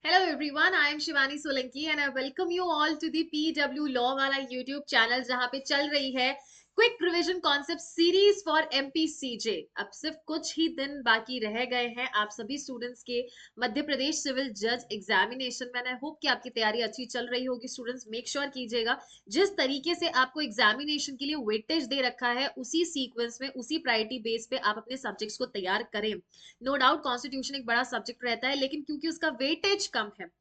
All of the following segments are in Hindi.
Hello everyone, I am Shivani Solanki and I welcome you all to the PW Law वाला YouTube channel जहाँ पे चल रही है quick revision concept series for MPCJ. अब सिर्फ कुछ ही दिन बाकी रह गए हैं आप सभी स्टूडेंट्स के मध्य प्रदेश सिविल जज एग्जामिनेशन में। आई होप कि आपकी तैयारी अच्छी चल रही होगी। स्टूडेंट्स मेक श्योर कीजिएगा जिस तरीके से आपको एग्जामिनेशन के लिए वेटेज दे रखा है उसी सीक्वेंस में उसी प्रायोरिटी बेस पे आप अपने सब्जेक्ट्स को तैयार करें। नो डाउट कॉन्स्टिट्यूशन एक बड़ा सब्जेक्ट रहता है लेकिन क्योंकि उसका वेटेज कम है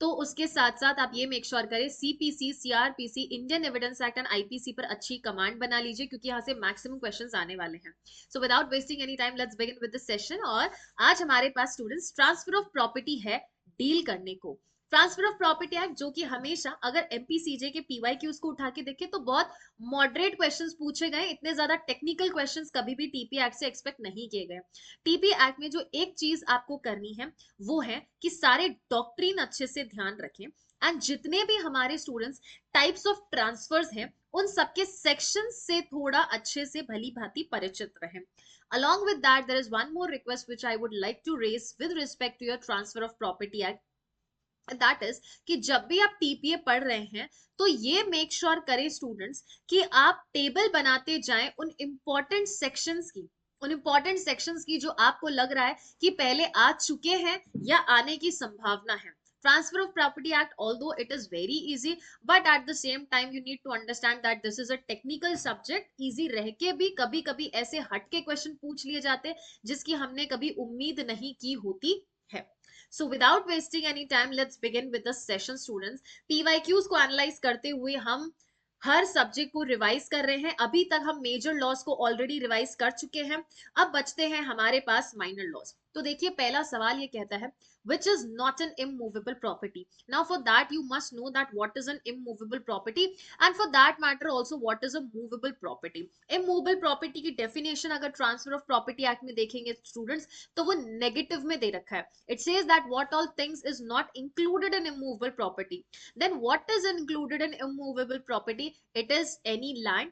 तो उसके साथ साथ आप ये मेक श्योर करें CPC, CrPC, Indian evidence act and IPC पर अच्छी कमांड बना लीजिए क्योंकि यहाँ से मैक्सिमम क्वेश्चंस आने वाले हैं। So without wasting any time let's begin with the session. और आज हमारे पास स्टूडेंट्स ट्रांसफर ऑफ प्रॉपर्टी है डील करने को। ट्रांसफर ऑफ प्रॉपर्टी एक्ट जो कि हमेशा अगर एमपीसीजे के पीवाईक्यूज को उठा के देखे तो बहुत मॉडरेट क्वेश्चंस पूछे गए, इतने ज्यादा टेक्निकल क्वेश्चंस कभी भी टीपी एक्ट से एक्सपेक्ट नहीं किए गए। टीपी एक्ट में जो एक चीज आपको करनी है वो है कि सारे डॉक्ट्रिन अच्छे से ध्यान रखें एंड जितने भी हमारे स्टूडेंट्स टाइप्स ऑफ ट्रांसफर्स हैं उन सबके सेक्शन से थोड़ा अच्छे से भली भांति परिचित रहें। Along with that, there is one more request which I would like to raise with respect to your Transfer of Property Act. That is कि जब भी आप टीपीए पढ़ रहे हैं तो ये मेक श्योर करें स्टूडेंट्स कि आप टेबल बनाते जाएं उन इंपॉर्टेंट सेक्शंस की जो आपको लग रहा है कि पहले आ चुके हैं या आने की संभावना है। Transfer of property act although it is very easy but at the same time you need to understand that this is a technical subject. Easy रह के भी कभी कभी ऐसे हट के क्वेश्चन पूछ लिए जाते जिसकी हमने कभी उम्मीद नहीं की होती है। So without wasting any time, let's begin with the session students. PYQs को एनालाइज करते हुए हम हर सब्जेक्ट को रिवाइज कर रहे हैं। अभी तक हम मेजर लॉस को ऑलरेडी रिवाइज कर चुके हैं, अब बचते हैं हमारे पास माइनर लॉस। तो देखिए पहला सवाल ये कहता है which is not an immovable property. Now for that you must know that what is an immovable property and for that matter also what is a movable property. Immovable property की definition अगर transfer of property act में देखेंगे स्टूडेंट्स तो वो नेगेटिव में दे रखा है। It says that what all things is not included in immovable property. Then what is included in immovable property? It is any land,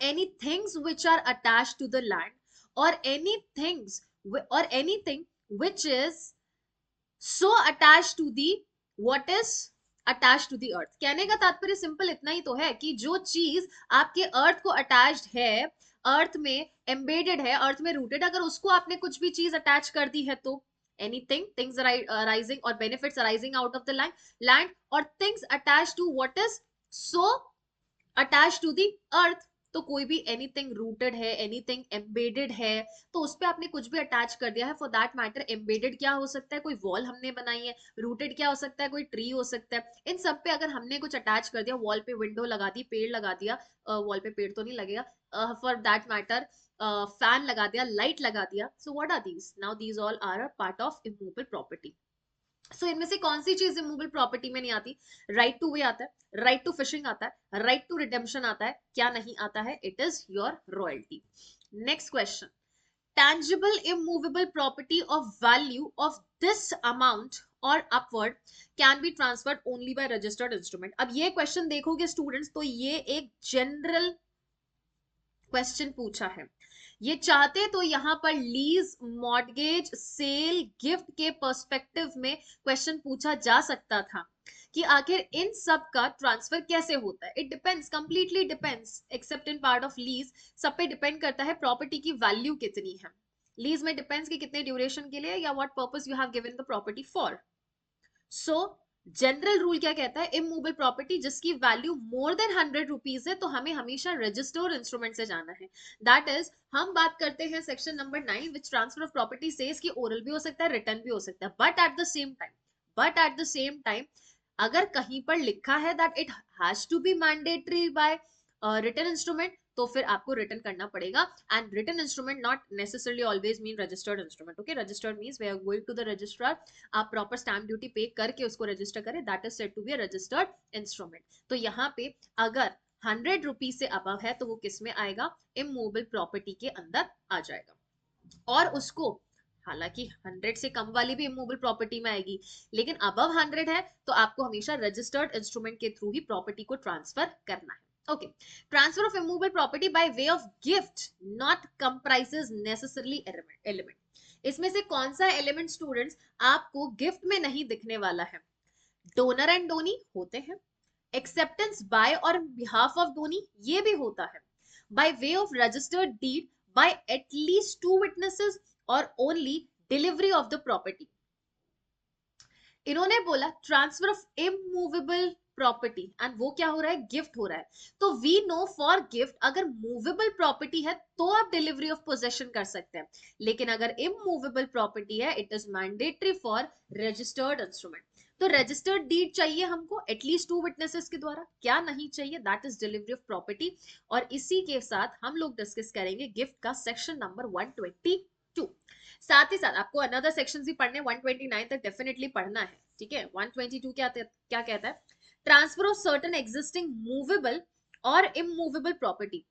any things which are attached to the land, or anything which is so attached to the what is attached to the earth। कहने का तात्पर्य सिंपल इतना ही तो है कि जो चीज आपके अर्थ को अटैच्ड है, अर्थ में एम्बेडेड है, अर्थ में रूटेड, अगर उसको आपने कुछ भी चीज अटैच कर दी है तो anything things arising or benefits arising out of the land or things attached to what is so attached to the earth। तो कोई भी एनीथिंग रूटेड है, एनीथिंग एम्बेडेड है, तो उस पे आपने कुछ भी अटैच कर दिया है। फॉर दैट मैटर एम्बेडेड क्या हो सकता है, कोई वॉल हमने बनाई है। रूटेड क्या हो सकता है, कोई ट्री हो सकता है। इन सब पे अगर हमने कुछ अटैच कर दिया, वॉल पे विंडो लगा दी, पेड़ लगा दिया, वॉल पे पेड़ तो नहीं लगेगा, फॉर दैट मैटर फैन लगा दिया, लाइट लगा दिया, so what are these? Now these all are a part of immovable property. So इनमें से कौन सी चीज इमूवेबल प्रॉपर्टी में नहीं आती? राइट टू वे आता है, राइट टू फिशिंग आता है, राइट टू रिडेम्पशन आता है। क्या नहीं आता है? It is your royalty. Next question, tangible immovable property of value of this amount or upward can be transferred only by registered instrument। अब ये क्वेश्चन देखोगे स्टूडेंट्स तो ये एक जनरल क्वेश्चन पूछा है। ये चाहते तो यहां पर लीज, मॉर्गेज, सेल, गिफ्ट के पर्सपेक्टिव में क्वेश्चन पूछा जा सकता था कि आखिर इन सब का ट्रांसफर कैसे होता है। It depends, completely depends, accept in part of lease. सब पे डिपेंड करता है प्रॉपर्टी की वैल्यू कितनी है। लीज में डिपेंड्स कि कितने ड्यूरेशन के लिए या what purpose you have given the property for. So general rule क्या कहता है? इमूवेबल प्रॉपर्टी जिसकी वैल्यू मोर देन 100 रुपीज है तो हमें हमेशा रजिस्टर्ड इंस्ट्रूमेंट से जाना है। दैट इज, हम बात करते हैं section number 9 which transfer of property says कि ओरल भी हो सकता है, रिटर्न भी हो सकता है, but at the same time अगर कहीं पर लिखा है that it has to be mandatory by written instrument तो फिर आपको रिटर्न करना पड़ेगा। And written instrument not necessarily always mean registered instrument. Okay, registered means we are going to the registrar, आप प्रॉपर स्टैम्प ड्यूटी पे करके उसको रजिस्टर करें, that is said to be a registered instrument. तो यहाँ पे अगर 100 रुपीज से अबव है तो वो किस में आएगा? इमूवेबल प्रॉपर्टी के अंदर आ जाएगा। और उसको, हालांकि 100 से कम वाली भी इमूवेबल प्रॉपर्टी में आएगी लेकिन अबव 100 है तो आपको हमेशा रजिस्टर्ड इंस्ट्रूमेंट के थ्रू ही प्रॉपर्टी को ट्रांसफर करना है। Okay, transfer of immovable property by way of gift not comprises necessarily element। इसमें से कौन सा एलिमेंट स्टूडेंट्स आपको गिफ्ट में नहीं दिखने वाला है? डोनर एंड डोनी होते हैं, एक्सेप्टेंस बाय और बिहाफ ऑफ डोनी ये भी होता है, by way of registered deed by at least 2 witnesses, और only delivery of the property. इन्होंने बोला transfer of immovable property, and वो क्या हो रहा है? गिफ्ट हो रहा है। तो वी नो फॉर गिफ्ट अगर मूवेबल प्रॉपर्टी है तो आप डिलीवरी ऑफ पोजेशन कर सकते हैं, लेकिन अगर इमूवेबल प्रॉपर्टी है it is mandatory for registered instrument. तो रजिस्टर्ड डीड चाहिए हमको एटलीस्ट 2 विटनेसेस के द्वारा, क्या नहीं चाहिए? That is delivery of property. और इसी के साथ हम लोग डिस्कस करेंगे गिफ्ट का सेक्शन नंबर 122। साथ ही साथ आपको अनदर सेक्शन भी पढ़ने, 129 तक डेफिनेटली पढ़ना है, ठीक है। 122 क्या कहता है? Transfer of certain existing movable और immovable property.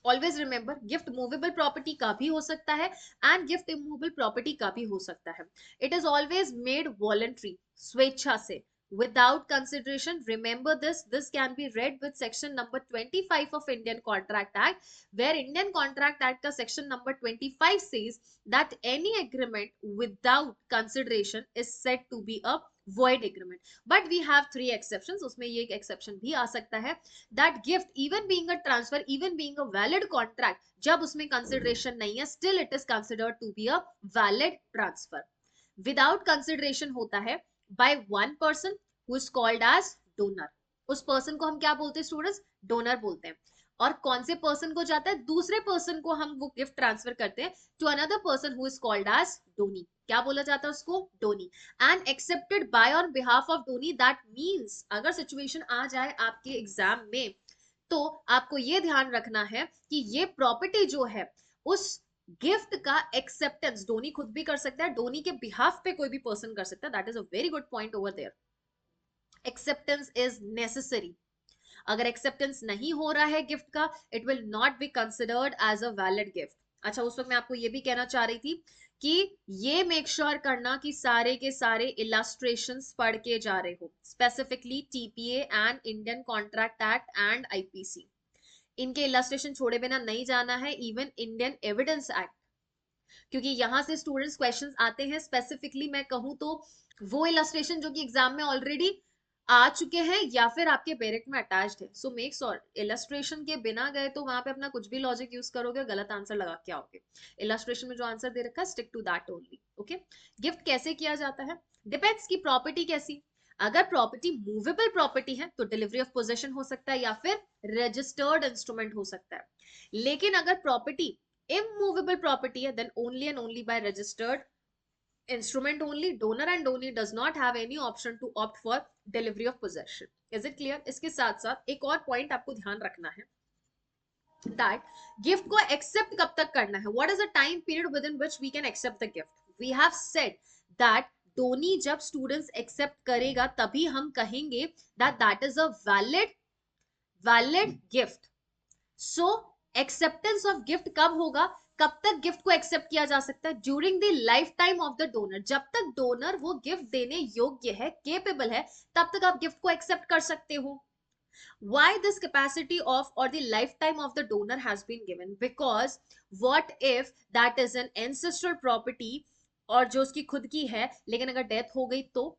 Always remember, gift movable property का भी हो सकता है एंड गिफ्ट इमूवेबल प्रॉपर्टी का भी हो सकता है। It is always made voluntary, स्वेच्छा से, without consideration. Remember this can be read with section number 25 of Indian Contract Act, where Indian Contract Act का section number 25 says that any agreement without consideration is said to be a void agreement. But we have 3 exceptions. उसमें ये एक exception भी आ सकता है, that gift even being a transfer, even being a valid contract, जब उसमें consideration नहीं है, still it is considered to be a valid transfer. Without consideration होता है by one person who is called as donor. उस person को हम क्या बोलते हैं स्टूडेंट्स? डोनर बोलते हैं। और कौन से पर्सन को जाता है? दूसरे पर्सन को हम वो गिफ्ट ट्रांसफर करते हैं to another person who is called as donee. क्या बोला जाता है उसको? Donee. And accepted by on behalf of donee, that means अगर सिचुएशन आ जाए आपके एग्जाम में तो आपको ये ध्यान रखना है कि ये प्रॉपर्टी जो है उस गिफ्ट का एक्सेप्टेंस डोनी खुद भी कर सकता है, डोनी के बिहाफ पे कोई भी पर्सन कर सकता है। That is a very good point over there. Acceptance is necessary. अगर एक्सेप्टेंस नहीं हो रहा है गिफ्ट का, it will not be considered as a valid gift. अच्छा, उस वक्त मैं आपको ये भी कहना चाह रही थी कि ये मेक श्योर करना कि सारे के सारे इलस्ट्रेशंस पढ़ के जा रहे हो, specifically TPA and Indian contract act and IPC. इनके इलस्ट्रेशन छोड़े बिना नहीं जाना है, इवन इंडियन एविडेंस एक्ट, क्योंकि यहां से स्टूडेंट्स क्वेश्चंस आते हैं। स्पेसिफिकली मैं कहूं तो वो इलस्ट्रेशन जो कि एग्जाम में ऑलरेडी आ चुके हैं या फिर आपके पेरेंट में अटैच्ड है। सो मेक श्योर इलस्ट्रेशन के बिना गए तो वहां पे अपना कुछ भी लॉजिक यूज करोगे, गलत आंसर लगा के आओगे। इलस्ट्रेशन में जो आंसर दे रखा है stick to that only, okay. Gift कैसे किया जाता है? डिपेंड्स की प्रॉपर्टी कैसी। अगर प्रॉपर्टी मूवेबल प्रॉपर्टी है तो डिलीवरी ऑफ पोजेशन हो सकता है या फिर रजिस्टर्ड इंस्ट्रूमेंट हो सकता है। लेकिन अगर प्रॉपर्टी immovable property है, then only and only by registered instrument only. Donor and donee does not have any option to opt for delivery of possession. Is it clear? इसके साथ साथ एक और पॉइंट आपको ध्यान रखना है, that gift को accept कब तक करना है? What is the time period within which we can accept the gift? We have said that donee जब students accept करेगा तभी हम कहेंगे that that is a valid gift. So acceptance of gift कब होगा? कब तक गिफ्ट को एक्सेप्ट किया जा सकता है? During the life time of the donor. जब तक डोनर वो गिफ्ट देने योग्य है, केपेबल है, तब तक आप गिफ्ट को एक्सेप्ट कर सकते हो। Why this capacity of or the lifetime of the donor has been given? Because what if that is an ancestral property और जो उसकी खुद की है, लेकिन अगर डेथ हो गई तो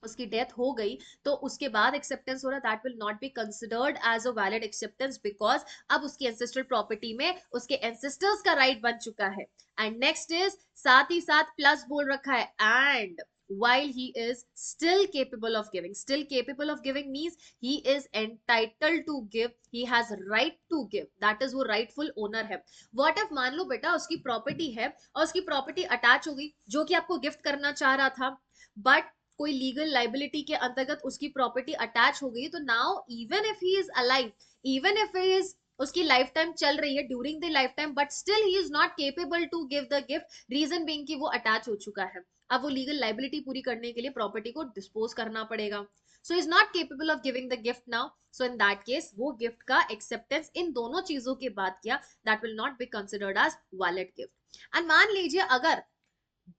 उसकी डेथ हो गई तो उसके बाद एक्सेप्टेंस हो रहा, that will not be considered as a valid acceptance, because अब उसकी एंसेस्ट्रल प्रॉपर्टी में उसके एंसेस्टर्स का राइट बन चुका है। एंड नेक्स्ट इज, साथ ही साथ प्लस बोल रखा है, and while he is still capable of giving. Still capable of giving means he is entitled to give, he has right to give, that is वो rightful owner है। what if मान लो बेटा उसकी प्रॉपर्टी है और उसकी प्रॉपर्टी अटैच हो गई जो कि आपको गिफ्ट करना चाह रहा था, बट कोई लीगल लाइबिलिटी के अंतर्गत उसकी प्रॉपर्टी अटैच हो गई, तो now even if he is alive, even if he is उसकी लाइफ टाइम चल रही है, during the life time, but still he is not capable to give the gift, reason being कि वो अटैच हो चुका है। अब वो लीगल लाइबिलिटी पूरी करने के लिए प्रॉपर्टी को डिस्पोज करना पड़ेगा। So is not capable of giving the gift now, so in that case वो गिफ्ट का एक्सेप्टेंस इन दोनों चीजों के बाद किया, that will not be considered as valid gift. And मान लीजिए अगर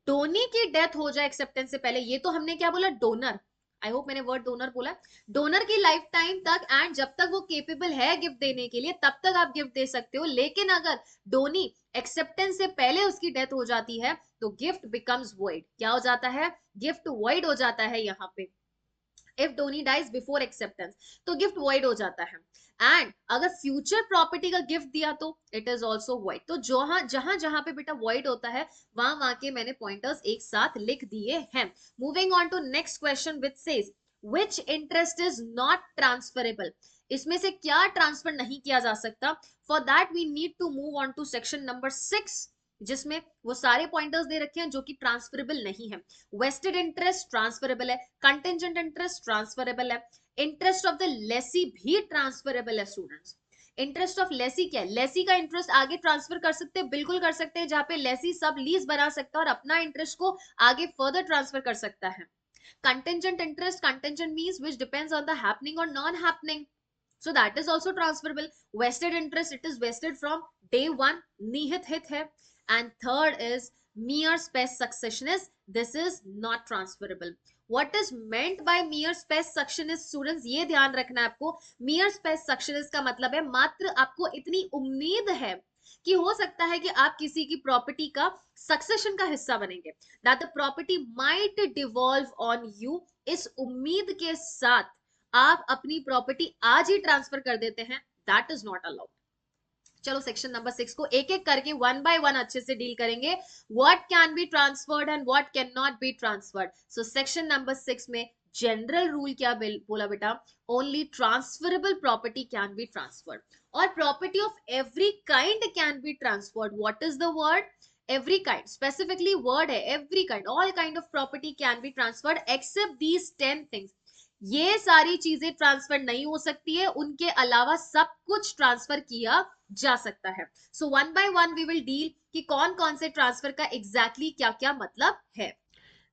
डोनी की डेथ हो जाए एक्सेप्टेंस से पहले, ये तो हमने क्या बोला? डोनर। आई होप मैंने वर्ड डोनर बोला। डोनर की लाइफ टाइम तक एंड जब तक वो केपेबल है गिफ्ट देने के लिए तब तक आप गिफ्ट दे सकते हो, लेकिन अगर डोनी एक्सेप्टेंस से पहले उसकी डेथ हो जाती है तो गिफ्ट बिकम्स वॉइड। क्या हो जाता है? गिफ्ट वॉइड हो जाता है यहाँ पे। If donee dies before acceptance तो गिफ्ट वॉइड हो जाता है। एंड अगर फ्यूचर प्रॉपर्टी का गिफ्ट दिया तो इट इज ऑल्सो वॉइड। तो जहां जहां जहां पे बेटा वॉइड होता है वहां वहां के मैंने पॉइंटर्स एक साथ लिख दिए हैं। Moving on to next question which says which interest is not transferable. इसमें से क्या ट्रांसफर नहीं किया जा सकता? For that we need to move on to section number 6, जिसमें वो सारे पॉइंटर्स दे रखे हैं जो कि ट्रांसफरेबल नहीं है। वेस्टेड इंटरेस्ट ट्रांसफरेबल है, कंटेंजेंट इंटरेस्ट ट्रांसफरेबल है, इंटरेस्ट ऑफ द लेसी भी ट्रांसफरेबल है स्टूडेंट्स। इंटरेस्ट ऑफ लेसी क्या है? लेसी का इंटरेस्ट आगे ट्रांसफर कर सकते हैं, बिल्कुल कर सकते हैं, जहां पे लेसी सब लीज बना सकता है और अपना इंटरेस्ट को आगे फर्दर ट्रांसफर कर सकता है। Contingent interest, contingent means which depends on the happening और non happening, so that is also transferable. Vested interest, it is vested from day one, निहित हित है। And third is mere spes successionis, this is not transferable. What is meant by mere spes successionis students? ये ध्यान रखना है आपको। mere spes successionis का मतलब है मात्र आपको इतनी उम्मीद है कि हो सकता है कि आप किसी की प्रॉपर्टी का सक्सेशन का हिस्सा बनेंगे, that the property might devolve on you। इस उम्मीद के साथ आप अपनी प्रॉपर्टी आज ही ट्रांसफर कर देते हैं, दैट इज नॉट अलाउड। चलो सेक्शन नंबर 6 को एक एक करके वन बाय वन अच्छे से डील करेंगे। What can be transferred and what can not be transferred. So section number 6 में जनरल रूल क्या बोला बेटा? Only transferable property can be transferred और property of every kind can be transferred. What is the word? every kind, specifically word है every kind, all kind of property can be transferred except these 10 things। ये सारी चीजें ट्रांसफर नहीं हो सकती है, उनके अलावा सब कुछ ट्रांसफर किया जा सकता है। So one by one we will deal कि कौन कौन से ट्रांसफर का एग्जैक्टली क्या क्या मतलब है।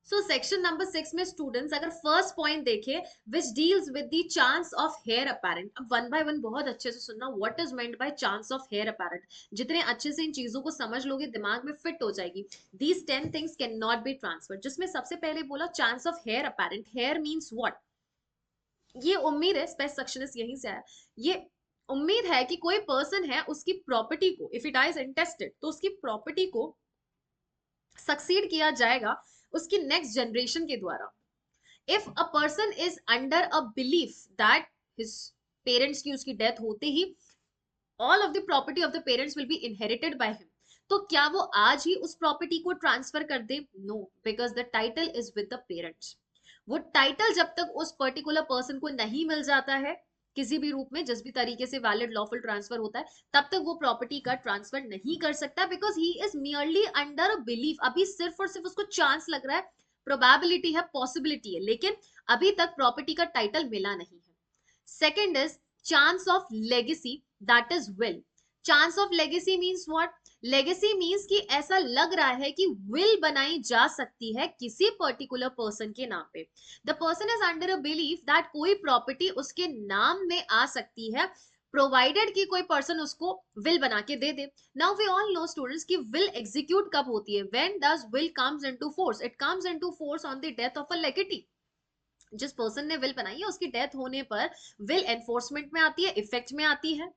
सो सेक्शन नंबर 6 में स्टूडेंट्स अगर फर्स्ट पॉइंट देखें which deals with the chance of heir apparent. अब वन बाय वन बहुत अच्छे से सुनना, what is meant by chance of heir apparent. जितने अच्छे से इन चीजों को समझ लोगे दिमाग में फिट हो जाएगी। These 10 things can not be transferred, जिसमें सबसे पहले बोला chance of heir apparent. Heir means what? ये उम्मीद है, स्पेस सक्सेस यहीं से आया। ये उम्मीद है कि कोई पर्सन है उसकी प्रॉपर्टी को, इफ इट इज इंटेस्टेड, तो उसकी प्रॉपर्टी को सक्सीड किया जाएगा उसकी नेक्स्ट जनरेशन के द्वारा। If a person is under a belief that his parents की उसकी डेथ होते ही all of the property of the parents will be inherited by him, तो क्या वो आज ही उस प्रॉपर्टी को ट्रांसफर कर दे? No, because the title is with the parents. वो टाइटल जब तक उस पर्टिकुलर पर्सन को नहीं मिल जाता है किसी भी रूप में, जिस भी तरीके से वैलिड लॉफुल ट्रांसफर होता है, तब तक वो प्रॉपर्टी का ट्रांसफर नहीं कर सकता, because he is merely under a belief. अभी सिर्फ और सिर्फ उसको चांस लग रहा है, प्रोबेबिलिटी है, पॉसिबिलिटी है, लेकिन अभी तक प्रॉपर्टी का टाइटल मिला नहीं है। Second is chance of legacy, that is will. Chance of legacy means what? Legacy means कि ऐसा लग रहा है कि विल बनाई जा सकती है किसी पर्टिकुलर पर्सन के नाम पे। The person is under a belief that कोई प्रॉपर्टी उसके नाम में आ सकती है, प्रोवाइडेड कि कोई पर्सन उसको विल बना के दे दे। Now we all know students कि विल एग्जीक्यूट कब होती है? When does will comes into force? It comes into force on the death of a legatee. जिस पर्सन ने विल बनाई है उसकी डेथ होने पर विल एनफोर्समेंट में आती है, इफेक्ट में आती है।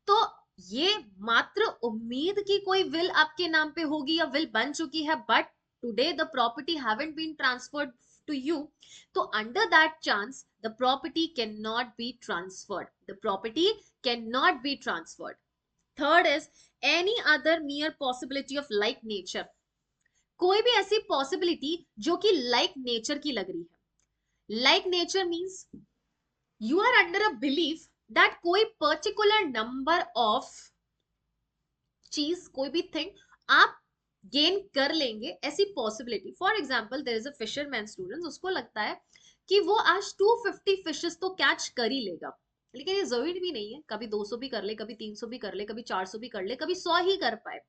तो ये मात्र उम्मीद की कोई विल आपके नाम पे होगी या विल बन चुकी है, but today the property haven't been transferred to you, तो under that chance the property can not be transferred. The property can not be transferred. Third is any other mere possibility of like nature. कोई भी ऐसी पॉसिबिलिटी जो कि लाइक नेचर की लग रही है। Like nature means you are under a belief that कोई पर्टिकुलर नंबर ऑफ चीज, कोई भी थिंग आप गेन कर लेंगे, ऐसी possibility. For example there is a fisherman students, उसको लगता है कि वो आज 250 फिशेस तो कैच कर ही लेगा, लेकिन ये जरूरी भी नहीं है, कभी 200 भी कर ले, कभी 300 भी कर ले, कभी 400 भी कर ले, कभी 100 ही कर पाए।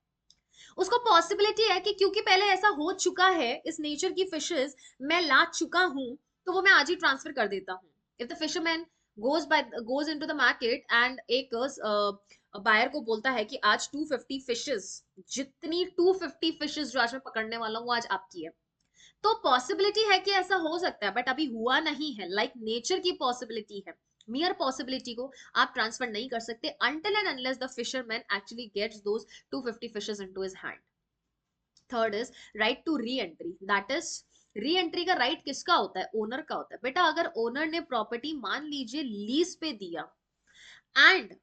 उसको पॉसिबिलिटी है कि क्योंकि पहले ऐसा हो चुका है, इस नेचर की फिशेस मैं ला चुका हूं, तो वो मैं आज ही ट्रांसफर कर देता हूं। If the fisherman goes into the market and एक बायर को बोलता है कि आज 250 फिशेस, जितनी 250 फिशेस जो आज मैं पकड़ने वाला हूँ आज आपकी है, तो पॉसिबिलिटी है कि ऐसा हो सकता है, बट अभी हुआ नहीं है, लाइक नेचर की पॉसिबिलिटी है। मियर पॉसिबिलिटी को आप ट्रांसफर नहीं कर सकते until and unless the fisherman actually gets those 250 fishes into his hand. Third is right to re entry, that is re entry का राइट किसका होता है? ओनर का होता है। बेटा अगर ओनर ने प्रॉपर्टी मान लीजिए लीज पे दिया, एंड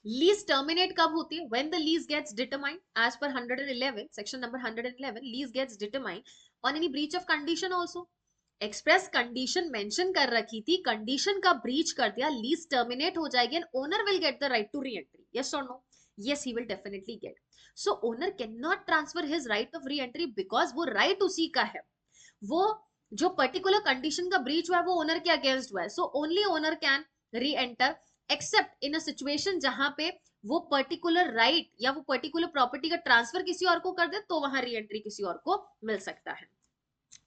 लीज टर्मिनेट कब होती है? When the lease gets determined as per 111 section number 111, lease gets determined on any breach of condition also. Express condition mention कर रखी थी, कंडीशन का ब्रीच कर दिया, लीज टर्मिनेट हो जाएगी and owner will get the right to re entry, yes और no? yes he will definitely get. so owner cannot transfer his right of re-entry because वो right उसी का है, वो जो पर्टिकुलर कंडीशन का ब्रीच हुआ है वो ओनर के अगेंस्ट हुआ है। सो ओनली ओनर कैन री enter accept in a situation जहां पे वो पर्टिकुलर राइट या वो पर्टिकुलर प्रॉपर्टी का ट्रांसफर किसी और को कर दे, तो वहां री एंट्री किसी और को मिल सकता है।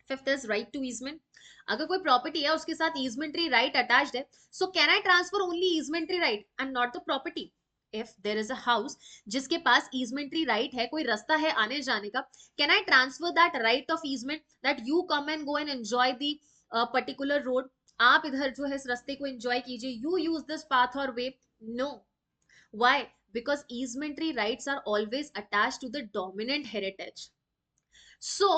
Fifth is right to easement. अगर कोई प्रॉपर्टी है उसके साथ ईजमेंट्री राइट अटैच्ड है, so can I transfer only easementary right and not the property? if there is a house जिसके पास easementary right है, कोई रास्ता है आने जाने का, can I transfer that right of easement that you come and go and enjoy the particular road? आप इधर जो है इस रास्ते को enjoy कीजिए, you use this path or way? No. Why? Because easementary rights are always attached to the dominant heritage. So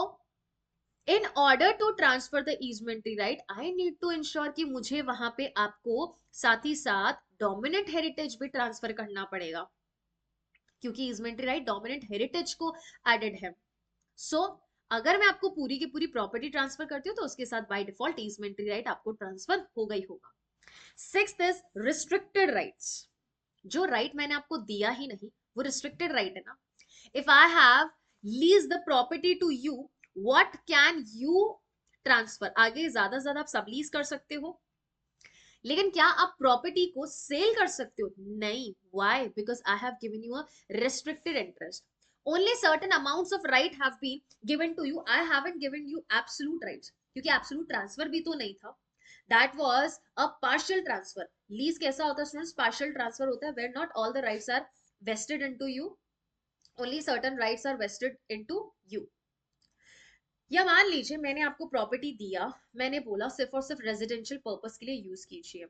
in order to transfer the easementary right, I need to ensure कि मुझे वहां पे आपको साथ ही साथ डोमिनेंट हेरिटेज भी ट्रांसफर करना पड़ेगा, क्योंकि easementary right डोमिनेंट हेरिटेज को एडेड है। सो अगर मैं आपको पूरी की पूरी प्रॉपर्टी ट्रांसफर करती हूँ तो उसके साथ बाय डिफॉल्ट easementary right आपको ट्रांसफर हो गई होगा। Sixth is restricted rights. जो राइट मैंने आपको दिया ही नहीं वो रिस्ट्रिक्टेड राइट है ना। If I have lease the property to you, what can you transfer? आगे ज्यादा आप सब लीज कर सकते हो, लेकिन क्या आप प्रॉपर्टी को सेल कर सकते हो? नहीं। Why? Because I have given you a restricted interest. Only certain amounts of right have been given to you. I haven't given you absolute rights, क्योंकि absolute transfer भी तो नहीं था। That was a partial transfer. Lease कैसा होता है स्टूडेंट्स? partial transfer होता है where not all the rights are vested into you, only certain rights are vested into you. या मान लीजिए मैंने आपको प्रॉपर्टी दिया, मैंने बोला सिर्फ और सिर्फ रेजिडेंशियल पर्पस के लिए यूज कीजिए,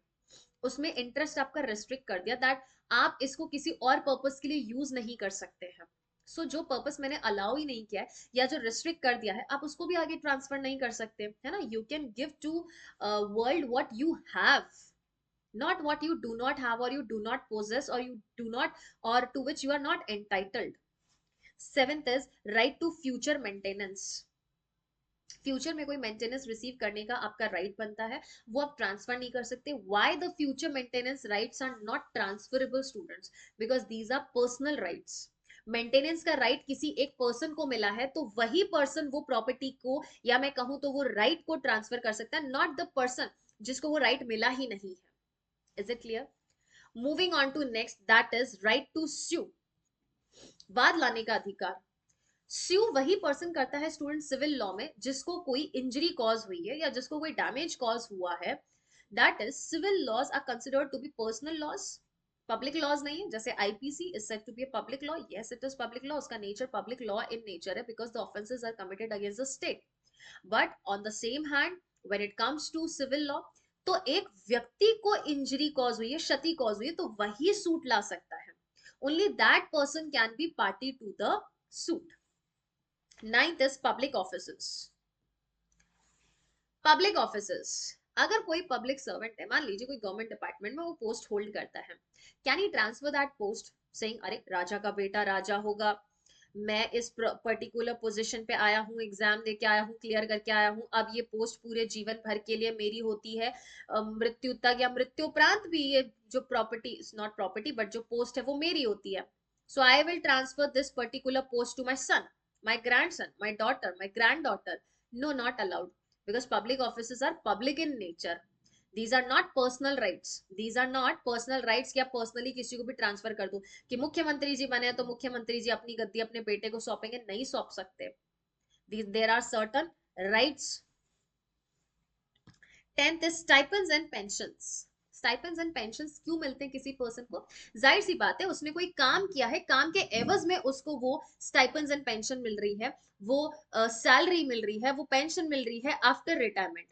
उसमें इंटरेस्ट आपका रेस्ट्रिक्ट कर दिया दैट आप इसको किसी और पर्पस के लिए यूज नहीं कर सकते हैं। सो जो पर्पस मैंने अलाउ ही नहीं किया है या जो रिस्ट्रिक्ट कर दिया है, आप उसको भी आगे ट्रांसफर नहीं कर सकते, है ना। You can give to world what you have, not what you do not have or you do not possess or you do not or to which you are not entitled. Seventh is right to future maintenance. Future में कोई मेंटेनेंस रिसीव करने का आपका राइट बनता है, वो आप ट्रांसफर नहीं कर सकते। Why the future maintenance rights are not transferable students? Because these are personal rights. Maintenance का राइट किसी एक पर्सन को मिला है तो वही पर्सन वो प्रॉपर्टी को या मैं कहूं तो वो राइट को ट्रांसफर कर सकता है, नॉट द पर्सन जिसको वो राइट मिला ही नहीं है। Is it clear? Moving on to next, that is right to sue, वाद लाने का अधिकार। स्यू वही पर्सन करता है स्टूडेंट सिविल लॉ में जिसको कोई इंजरी कॉज हुई है या जिसको कोई डैमेज कॉज हुआ है। That is civil laws are considered to be personal laws, public laws नहीं है। जैसे IPC is said to be a public law, yes it is public law, उसका nature public law in nature है because the offences are committed against the state. But on the same hand when it comes to civil law, तो एक व्यक्ति को इंजरी कॉज हुई है, क्षति कॉज हुई है, तो वही सूट ला सकता है। Only that person can be party to the suit. Ninth is public offices. Public offices, अगर कोई पब्लिक सर्वेंट है, मान लीजिए कोई गवर्नमेंट डिपार्टमेंट में वो पोस्ट होल्ड करता है, can he transfer that post saying अरे राजा का बेटा राजा होगा, मैं इस पर्टिकुलर पोजीशन पे आया हूँ, एग्जाम दे के आया हूँ, क्लियर करके आया हूँ, अब ये पोस्ट पूरे जीवन भर के लिए मेरी होती है, मृत्यु तक या मृत्यु उपरांत भी ये जो property, is not property but जो पोस्ट है वो मेरी होती है। So I will transfer this particular post to my son, my grandson, my daughter, my granddaughter. No, not allowed, because public offices are public in nature. These are not personal rights. These are not personal rights कि आप पर्सनली किसी को भी ट्रांसफर कर दो कि मुख्यमंत्री जी बने तो मुख्यमंत्री जी अपनी गद्दी अपने बेटे को सौंपेंगे, नहीं सौंप सकते। There are certain rights. 10th is stipends and pensions. Stipends and pensions क्यों मिलते हैं किसी पर्सन को? जाहिर सी बात है, उसने कोई काम किया है, काम के एवज में उसको वो स्टाइपेंड्स एंड पेंशन मिल रही है, वो सैलरी मिल रही है, वो पेंशन मिल रही है आफ्टर रिटायरमेंट।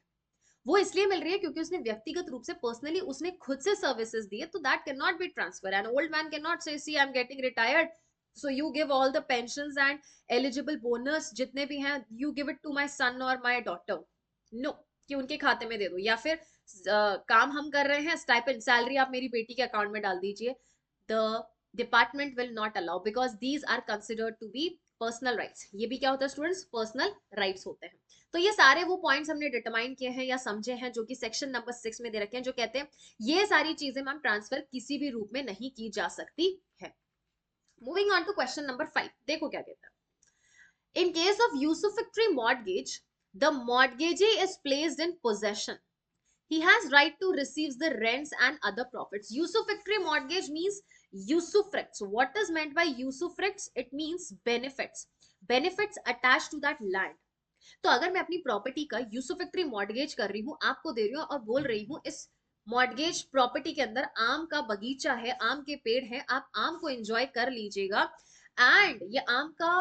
वो इसलिए मिल रही है क्योंकि उसने व्यक्तिगत रूप से पर्सनली उसने खुद से सर्विसेज दी है, तो that can not be transfer. An old man can not say see I am getting retired, so you give all the pensions and eligible bonus जितने भी हैं, you give it to my son और माय डॉटर। नो, कि उनके खाते में दे दो, या फिर काम हम कर रहे हैं, स्टाइपेंड सैलरी आप मेरी बेटी के अकाउंट में डाल दीजिए। The department will not allow, because these are considered to be personal rights. ये भी क्या होता है स्टूडेंट्स? पर्सनल राइट्स होते हैं। तो ये सारे वो पॉइंट्स हमने डिटरमाइन किए हैं या समझे हैं, जो कि सेक्शन नंबर 6 में दे रखे हैं, जो कहते हैं ये सारी चीजें मैम ट्रांसफर किसी भी रूप में नहीं की जा सकती है। Moving on to question number 5, देखो क्या कहता है। In case of usufructory mortgage, the mortgagee is placed in possession. He has right to receive the rents and other profits. Usufructory mortgage means usufructs. What is meant by usufructs? It means benefits. Benefits attached to that land. तो अगर मैं अपनी प्रॉपर्टी का यूसुफैक्टरी मॉर्गेज कर रही हूँ, आपको दे रही हूँ और बोल रही हूँ इस मॉर्गेज प्रॉपर्टी के अंदर आम का बगीचा है, आम के पेड़ हैं, आप आम को एंजॉय कर लीजिएगा, एंड ये आम का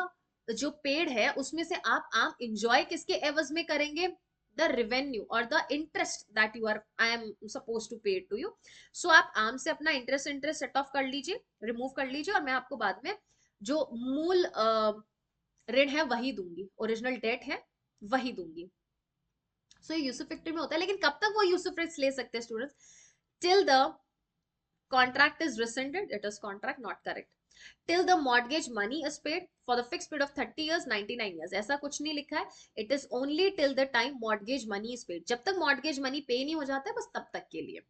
जो पेड़ है उसमें से आप आम एंजॉय किसके एवज में करेंगे? द रेवेन्यू और the interest that you are I am suppose to pay to you. So आप आम से अपना इंटरेस्ट इंटरेस्ट सेट ऑफ कर लीजिए, रिमूव कर लीजिए, और मैं आपको बाद में जो मूल ऋण है वही दूंगी, ओरिजिनल डेट है वही दूंगी। सो ये यूसुफैक्टरी में होता है, लेकिन कब तक वो यूसुफैक्ट ले सकते हैं students? Till the contract is rescinded, it is contract not correct, till the mortgage money is paid for the fixed period of 30 years 99 years, ऐसा कुछ नहीं लिखा है, it is only till the time mortgage money is paid, जब तक mortgage money पे नहीं हो जाता है बस तब तक के लिए।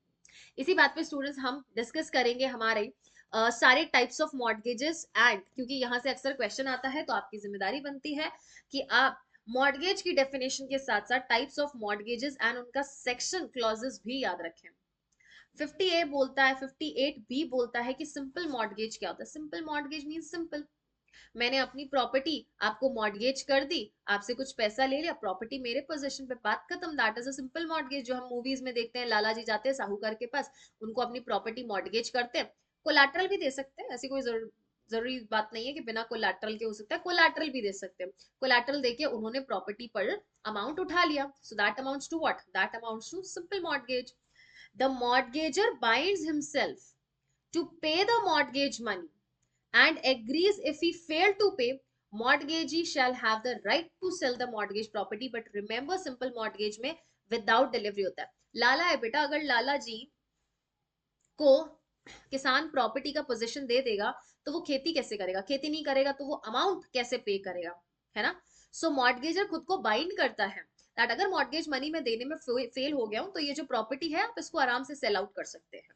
इसी बात पे स्टूडेंट्स हम डिस्कस करेंगे हमारे सारे टाइप्स ऑफ मॉर्गेजेस, एंड क्योंकि यहाँ से अक्सर क्वेश्चन आता है तो आपकी जिम्मेदारी बनती है कि आप मॉर्गेज की डेफिनेशन के साथ साथ टाइप्स ऑफ मॉर्गेजेस एंड उनका सेक्शन क्लॉजेस भी याद रखें। 50A बोलता है, 58B बोलता है कि सिंपल मॉर्गेज क्या होता है? सिंपल मॉर्गेज मींस सिंपल, मैंने अपनी प्रॉपर्टी आपको मॉर्गेज कर दी, आपसे कुछ पैसा ले लिया, प्रॉपर्टी मेरे पोजीशन पे, बात खत्म। That is a simple mortgage. जो हम मूवीज में देखते हैं, लाला जी जाते हैं साहूकार के पास, उनको अपनी प्रॉपर्टी मॉर्गेज करते हैं। कोलैटरल भी दे सकते हैं, ऐसी कोई जरूरी बात नहीं है कि बिना कोलैटरल के हो सकता है, कोलैटरल भी दे सकते हैं। कोलैटरल देके उन्होंने प्रॉपर्टी पर अमाउंट उठा लिया, so that amounts to what? That amounts to simple mortgage. The mortgager binds himself to pay the mortgage money and agrees if he fail to pay, mortgagee shall have the right to sell the mortgage property, but remember simple mortgage में without delivery होता है। लाला है बेटा, अगर लाला जी को किसान प्रॉपर्टी का पोजीशन दे देगा तो वो खेती कैसे करेगा? खेती नहीं करेगा तो वो अमाउंट कैसे पे करेगा, है ना? सो मॉर्गेजर खुद को बाइंड करता है दैट अगर मॉर्गेज मनी में देने में फेल हो गया हूं तो ये जो प्रॉपर्टी है आप इसको आराम से सेल आउट कर सकते हैं।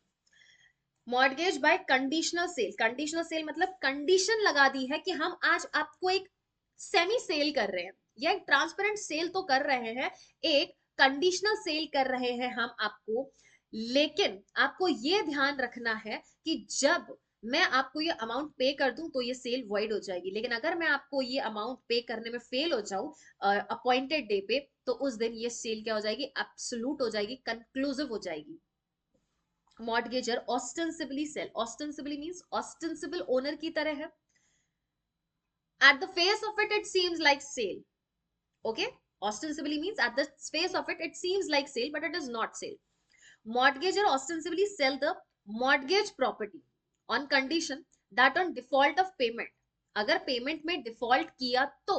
Mortgage bye conditional cell, conditional cell मतलब कंडीशन लगा दी है कि हम आज आपको एक सेमी सेल कर रहे हैं या एक ट्रांसपेरेंट सेल तो कर रहे हैं, एक कंडीशनल सेल कर रहे हैं हम आपको, लेकिन आपको ये ध्यान रखना है कि जब मैं आपको ये अमाउंट पे कर दूं तो ये सेल वॉइड हो जाएगी, लेकिन अगर मैं आपको ये अमाउंट पे करने में फेल हो जाऊं अपॉइंटेड डे पे, तो उस दिन ये सेल क्या हो जाएगी? एब्सोल्यूट हो जाएगी, कंक्लूसिव हो जाएगी। Mortgagor ostensibly sale, ostensibly means ostensible owner की तरह है। At the face of it it seems like sale, okay? ostensibly means at the face of it seems like sale but it is not sale. Mortgager ostensibly sell the mortgage property on condition that on default of payment, अगर पेमेंट में डिफॉल्ट किया तो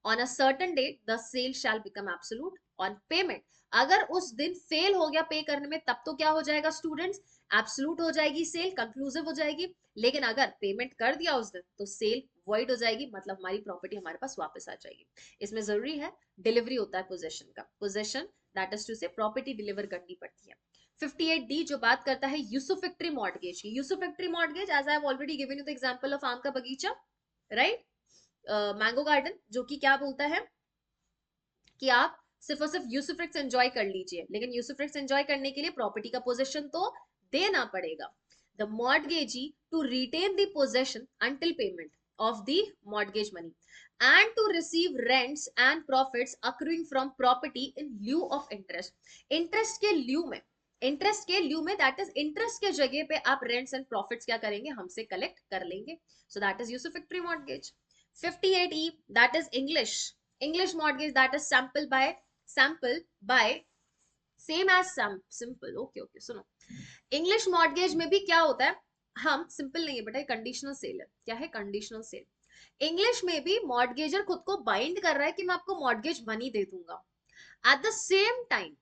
on a certain date the sale shall become absolute on payment, अगर उस दिन फेल हो गया पे करने में तब तो क्या हो जाएगा स्टूडेंट्स? एब्सोल्यूट हो जाएगी सेल, कंक्लूसिव हो जाएगी, लेकिन अगर पेमेंट कर दिया उस दिन तो सेल वॉइड हो जाएगी, मतलब हमारी प्रॉपर्टी हमारे पास वापस आ जाएगी। इसमें जरूरी है डिलीवरी होता है पोजेशन का, पोजेशन दैट इज टू से प्रॉपर्टी डिलीवर करनी पड़ती है। 58D जो बात करता है यूसुफैक्टरी मॉर्गेज की, usufructuary mortgage as I have already given you the example of आम का बगीचा, राइट? मैंगो गार्डन, जो कि क्या बोलता है कि आप सिर्फ और सिर्फ यूसुफ्रिक्स एंजॉय कर लीजिए, लेकिन यूसुफ्रिक्स एंजॉय करने के लिए प्रॉपर्टी का पोजीशन तो देना पड़ेगा। The mortgagee to retain the possession until payment of the mortgage money and to receive rents and profits accruing from property in lieu of interest, interest के lieu में, इंटरेस्ट के ल्यू में, दैट इज इंटरेस्ट के जगह पे आप रेंट्स एंड प्रॉफिट्स क्या करेंगे, हमसे कलेक्ट कर लेंगे. So that is usufructuary mortgage. 58E, that is English. English mortgage, that is sample by same as simple. Okay okay, सुनो. इंग्लिश मॉर्गेज में भी क्या होता है, हम सिंपल नहीं है बेटा, कंडीशनल सेल है. क्या है, कंडीशनल सेल. इंग्लिश में भी मॉर्गेजर खुद को बाइंड कर रहा है कि मैं आपको मॉर्गेज मनी दे दूंगा. Eight the same time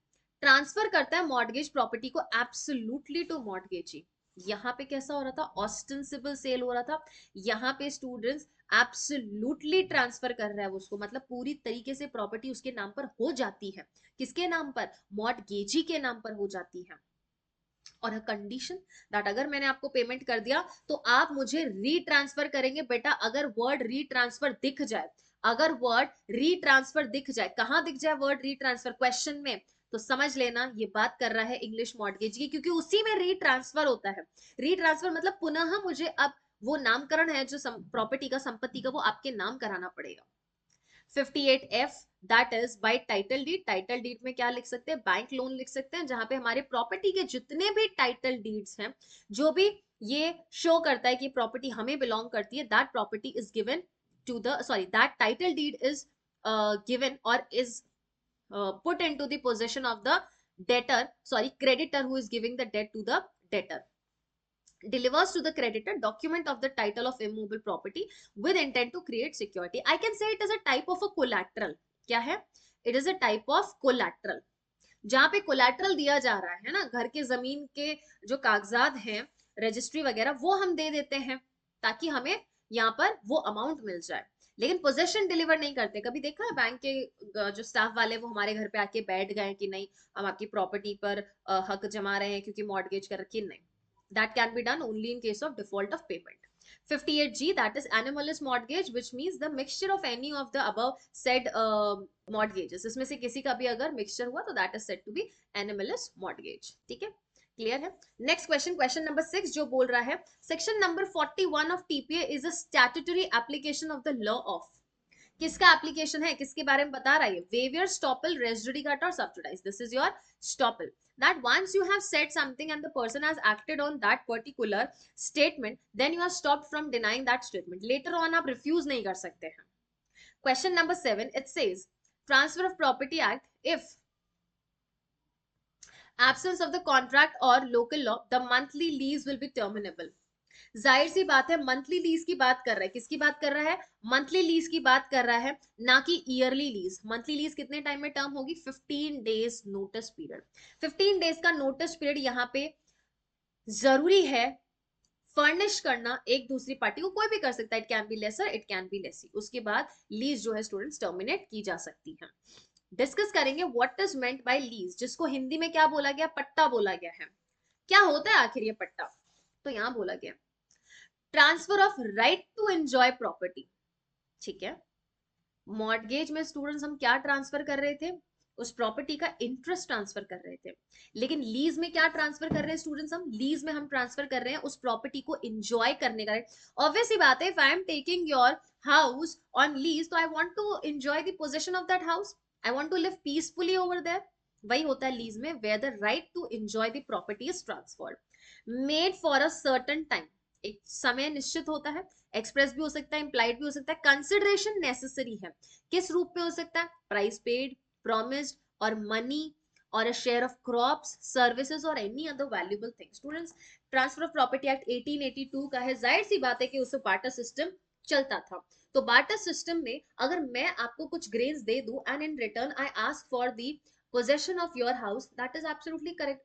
transfer करता है मॉर्गेज प्रॉपर्टी को एब्सोल्युटली टू मॉर्गेजी. यहाँ पे कैसा हो रहा था, ऑस्टेंसिबल सेल हो रहा था. यहाँ पे स्टूडेंट्स एब्सोल्युटली ट्रांसफर कर रहा है उसको, मतलब पूरी तरीके से प्रॉपर्टी उसके नाम पर हो जाती है. किसके नाम पर, मॉर्गेजी के नाम पर हो जाती है. और कंडीशन दैट अगर मैंने आपको पेमेंट कर दिया तो आप मुझे रीट्रांसफर करेंगे. बेटा अगर वर्ड रीट्रांसफर दिख जाए, अगर वर्ड रीट्रांसफर दिख जाए, कहां दिख जाए वर्ड रीट्रांसफर, क्वेश्चन में, तो समझ लेना ये बात कर रहा है इंग्लिश मॉर्गेज की, क्योंकि उसी में रीट्रांसफर होता है. रीट्रांसफर मतलब पुनः मुझे अब वो नामकरण है जो प्रॉपर्टी का, संपत्ति का, वो आपके नाम कराना पड़ेगा. 58F, that is by title deed. Title deed में क्या लिख सकते हैं, बैंक लोन लिख सकते हैं, जहां पे हमारे प्रॉपर्टी के जितने भी टाइटल डीड्स हैं, जो भी ये शो करता है कि प्रॉपर्टी हमें बिलोंग करती है, that property is given to the, sorry, that title deed is given और is put into the possession of the debtor, sorry, creditor who is giving the debt to the debtor. Delivers to the creditor document of the title of immovable property with intent to create security. I can say it is a type of a collateral. क्या है, it is a type of collateral. जहां पे कोलैटरल दिया जा रहा है ना, घर के जमीन के जो कागजात हैं, रजिस्ट्री वगैरह, वो हम दे देते हैं ताकि हमें यहाँ पर वो अमाउंट मिल जाए. लेकिन पोजेशन डिलीवर नहीं करते. कभी देखा है बैंक के जो स्टाफ वाले वो हमारे घर पे आके बैठ गए कि नहीं हम आपकी प्रॉपर्टी पर हक जमा रहे हैं क्योंकि मॉर्गेज कर रखी, नहीं. That can be done only in case of default of payment. 58G, that is anomalous mortgage, which means the mixture of any of the above said mortgages. इसमें से किसी का भी अगर mixture हुआ तो that is said to be anomalous mortgage. ठीक है, क्लियर है. नेक्स्ट क्वेश्चन, क्वेश्चन नंबर 6 जो बोल रहा है, section number 41 of TPA is a statutory application of the law of. किसका एप्लीकेशन है, किसके बारे में बता रहा है, वेवियर, स्टॉपल, रेस जुडिकाटा और sub judice. This is your estoppel. That once you have said something and the person has acted on that particular statement, then you are stopped from denying that statement. Later on आप refuse नहीं कर सकते हैं. Question number 7, it says transfer of property act, if absence of the contract or local law, the monthly lease will be terminable. जाहिर सी बात है, मंथली लीज की बात कर रहा है. किसकी बात कर रहा है, मंथली लीज की बात कर रहा है, ना कि ईयरली लीज. मंथली लीज कितने टाइम में टर्म होगी, 15 डेज नोटिस पीरियड. 15 डेज का नोटिस पीरियड यहाँ पे जरूरी है फर्निश करना एक दूसरी पार्टी को. कोई भी कर सकता है, it can be lesser, it can be lessee. उसके बाद लीज जो है स्टूडेंट्स टर्मिनेट की जा सकती है. डिस्कस करेंगे what is meant bye lease, जिसको हिंदी में क्या बोला गया, पट्टा बोला गया है. क्या होता है आखिर ये पट्टा, तो यहां बोला गया transfer of right to enjoy property. ठीक है, मॉर्गेज में स्टूडेंट्स हम क्या ट्रांसफर कर रहे थे, उस प्रॉपर्टी का इंटरेस्ट ट्रांसफर कर रहे थे. लेकिन लीज में क्या ट्रांसफर कर रहे हैं स्टूडेंट्स, हम लीज में हम ट्रांसफर कर रहे हैं उस प्रॉपर्टी को एंजॉय करने का. ऑब्वियस सी बात है, if I am taking your house on lease, तो I want to enjoy the possession of that house, I want to live peacefully over there. वही होता है लीज में, where the right to enjoy the property is transferred. Made for a certain time, एक समय निश्चित होता है. एक्सप्रेस भी हो सकता है, इंप्लाइड भी हो सकता है. कंसिडरेशन नेसेसरी है, किस रूप में हो सकता है, प्राइस पेड, प्रॉमिस्ड और मनी और a share of crops, services और any other valuable thing. Students, transfer of property act 1882 का है. जाहिर सी बात है कि उससे बार्टर सिस्टम चलता था. तो बार्टर सिस्टम में अगर मैं आपको कुछ ग्रेन्स दे दूं and in return I ask for the possession of your house, that is absolutely correct.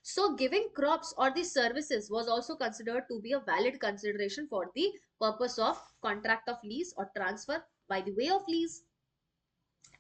So giving crops or the services was also considered to be a valid consideration for the purpose of contract of lease or transfer by the way of lease.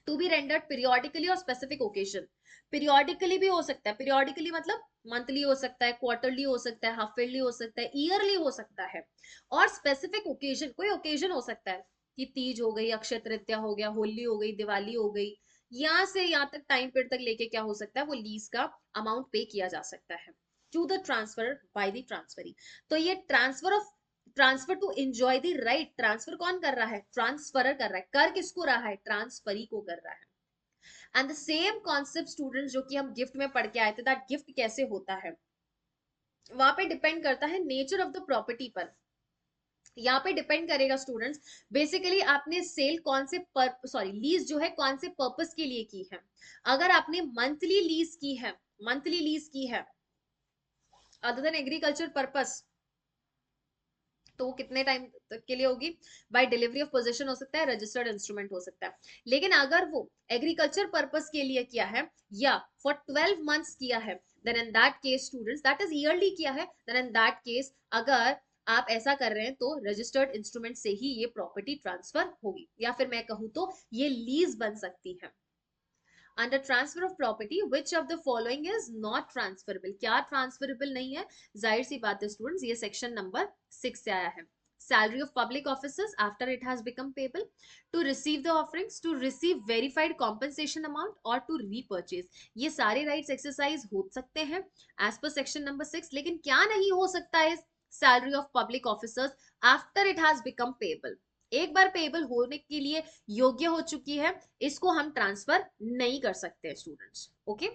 To be rendered periodically or specific occasion. Periodically भी हो सकता है, periodically मतलब मंथली हो सकता है, क्वार्टरली हो सकता है, हाफ ईयरली हो सकता है, ईयरली हो सकता है. और स्पेसिफिक ओकेजन, कोई ओकेजन हो सकता है कि तीज हो गई, अक्षय तृतीया हो गया, होली हो गई, दिवाली हो गई, यहाँ से यहाँ तक टाइम पीरियड तक लेके क्या हो सकता है, वो लीज का अमाउंट पे किया जा सकता है to the transfer by the transferee. तो ये transfer to enjoy the right, transfer कौन कर रहा है, ट्रांसफरर कर रहा है. कर किसको रहा है, ट्रांसफरी को कर रहा है. And the same concept students जो कि हम गिफ्ट में पढ़ के आए थे, दैट गिफ्ट कैसे होता है, वहां पे डिपेंड करता है नेचर ऑफ द प्रॉपर्टी पर। यहाँ पे डिपेंड करेगा स्टूडेंट्स, बेसिकली आपने सेल कौन से लीज जो है कौन से पर्पस के लिए की है। अगर आपने मंथली लीज की है, मंथली लीज की है अदर देन एग्रीकल्चर पर्पस, तो वो कितने टाइम तक के लिए होगी, बाय डिलीवरी ऑफ पोजीशन हो सकता है, रजिस्टर्ड इंस्ट्रूमेंट हो सकता है। लेकिन अगर वो एग्रीकल्चर पर्पस के लिए किया है या फॉर 12 मंथ्स किया है, then in that case students, that is yearly किया है, देन इन दैट केस अगर आप ऐसा कर रहे हैं तो रजिस्टर्ड इंस्ट्रूमेंट से ही ये प्रॉपर्टी ट्रांसफर होगी, या फिर मैं कहूं तो ये लीज बन सकती है। Under transfer of property which of the following is not transferable, क्या ट्रांसफरेबल नहीं है, जाहिर सी बात है स्टूडेंट्स, ये सेक्शन नंबर 6 से आया है। Salary of public officers after it has become payable, to receive the offerings, to receive verified compensation amount or to repurchase, ये सारे राइट्स एक्सरसाइज हो सकते हैं एज पर सेक्शन नंबर 6। लेकिन क्या नहीं हो सकता है salary of public officers after it has become payable, एक बार पेबल होने के लिए योग्य हो चुकी है, इसको हम ट्रांसफर नहीं कर सकते स्टूडेंट्स। ओके,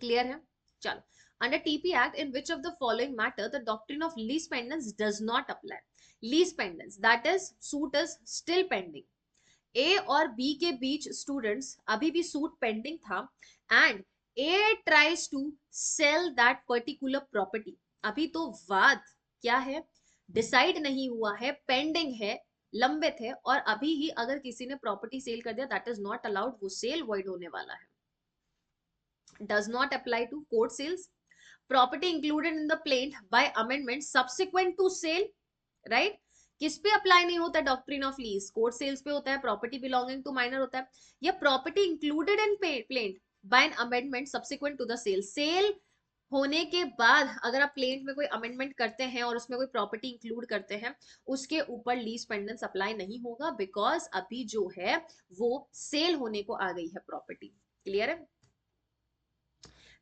क्लियर है? चलो, under TP Act, in which of the following matter the doctrine of lease pendants does not apply? Lease pendants, that is suit is still pending, ए और बी के बीच स्टूडेंट्स अभी भी सूट पेंडिंग था, and a tries to sale that particular property, अभी तो वाद क्या है, डिसाइड नहीं हुआ है, पेंडिंग है, लंबित है, और अभी ही अगर किसी ने प्रॉपर्टी सेल कर दिया, दैट इज नॉट अलाउड, वो सेल वॉइड होने वाला है। Does not apply to court sales, property included in the plaint by amendment subsequent to sale, right, किस पे अप्लाई नहीं होता doctrine of lis, court sales पे होता है, प्रॉपर्टी बिलोंगिंग टू माइनर होता है, या property included in plaint by an amendment subsequent to the sale, sale होने के बाद अगर आप प्लेंट में कोई अमेंडमेंट करते हैं और उसमें कोई प्रॉपर्टी इंक्लूड करते हैं, उसके ऊपर लीज पेंडेंस अप्लाई नहीं होगा, बिकॉज अभी जो है वो सेल होने को आ गई है प्रॉपर्टी। क्लियर है?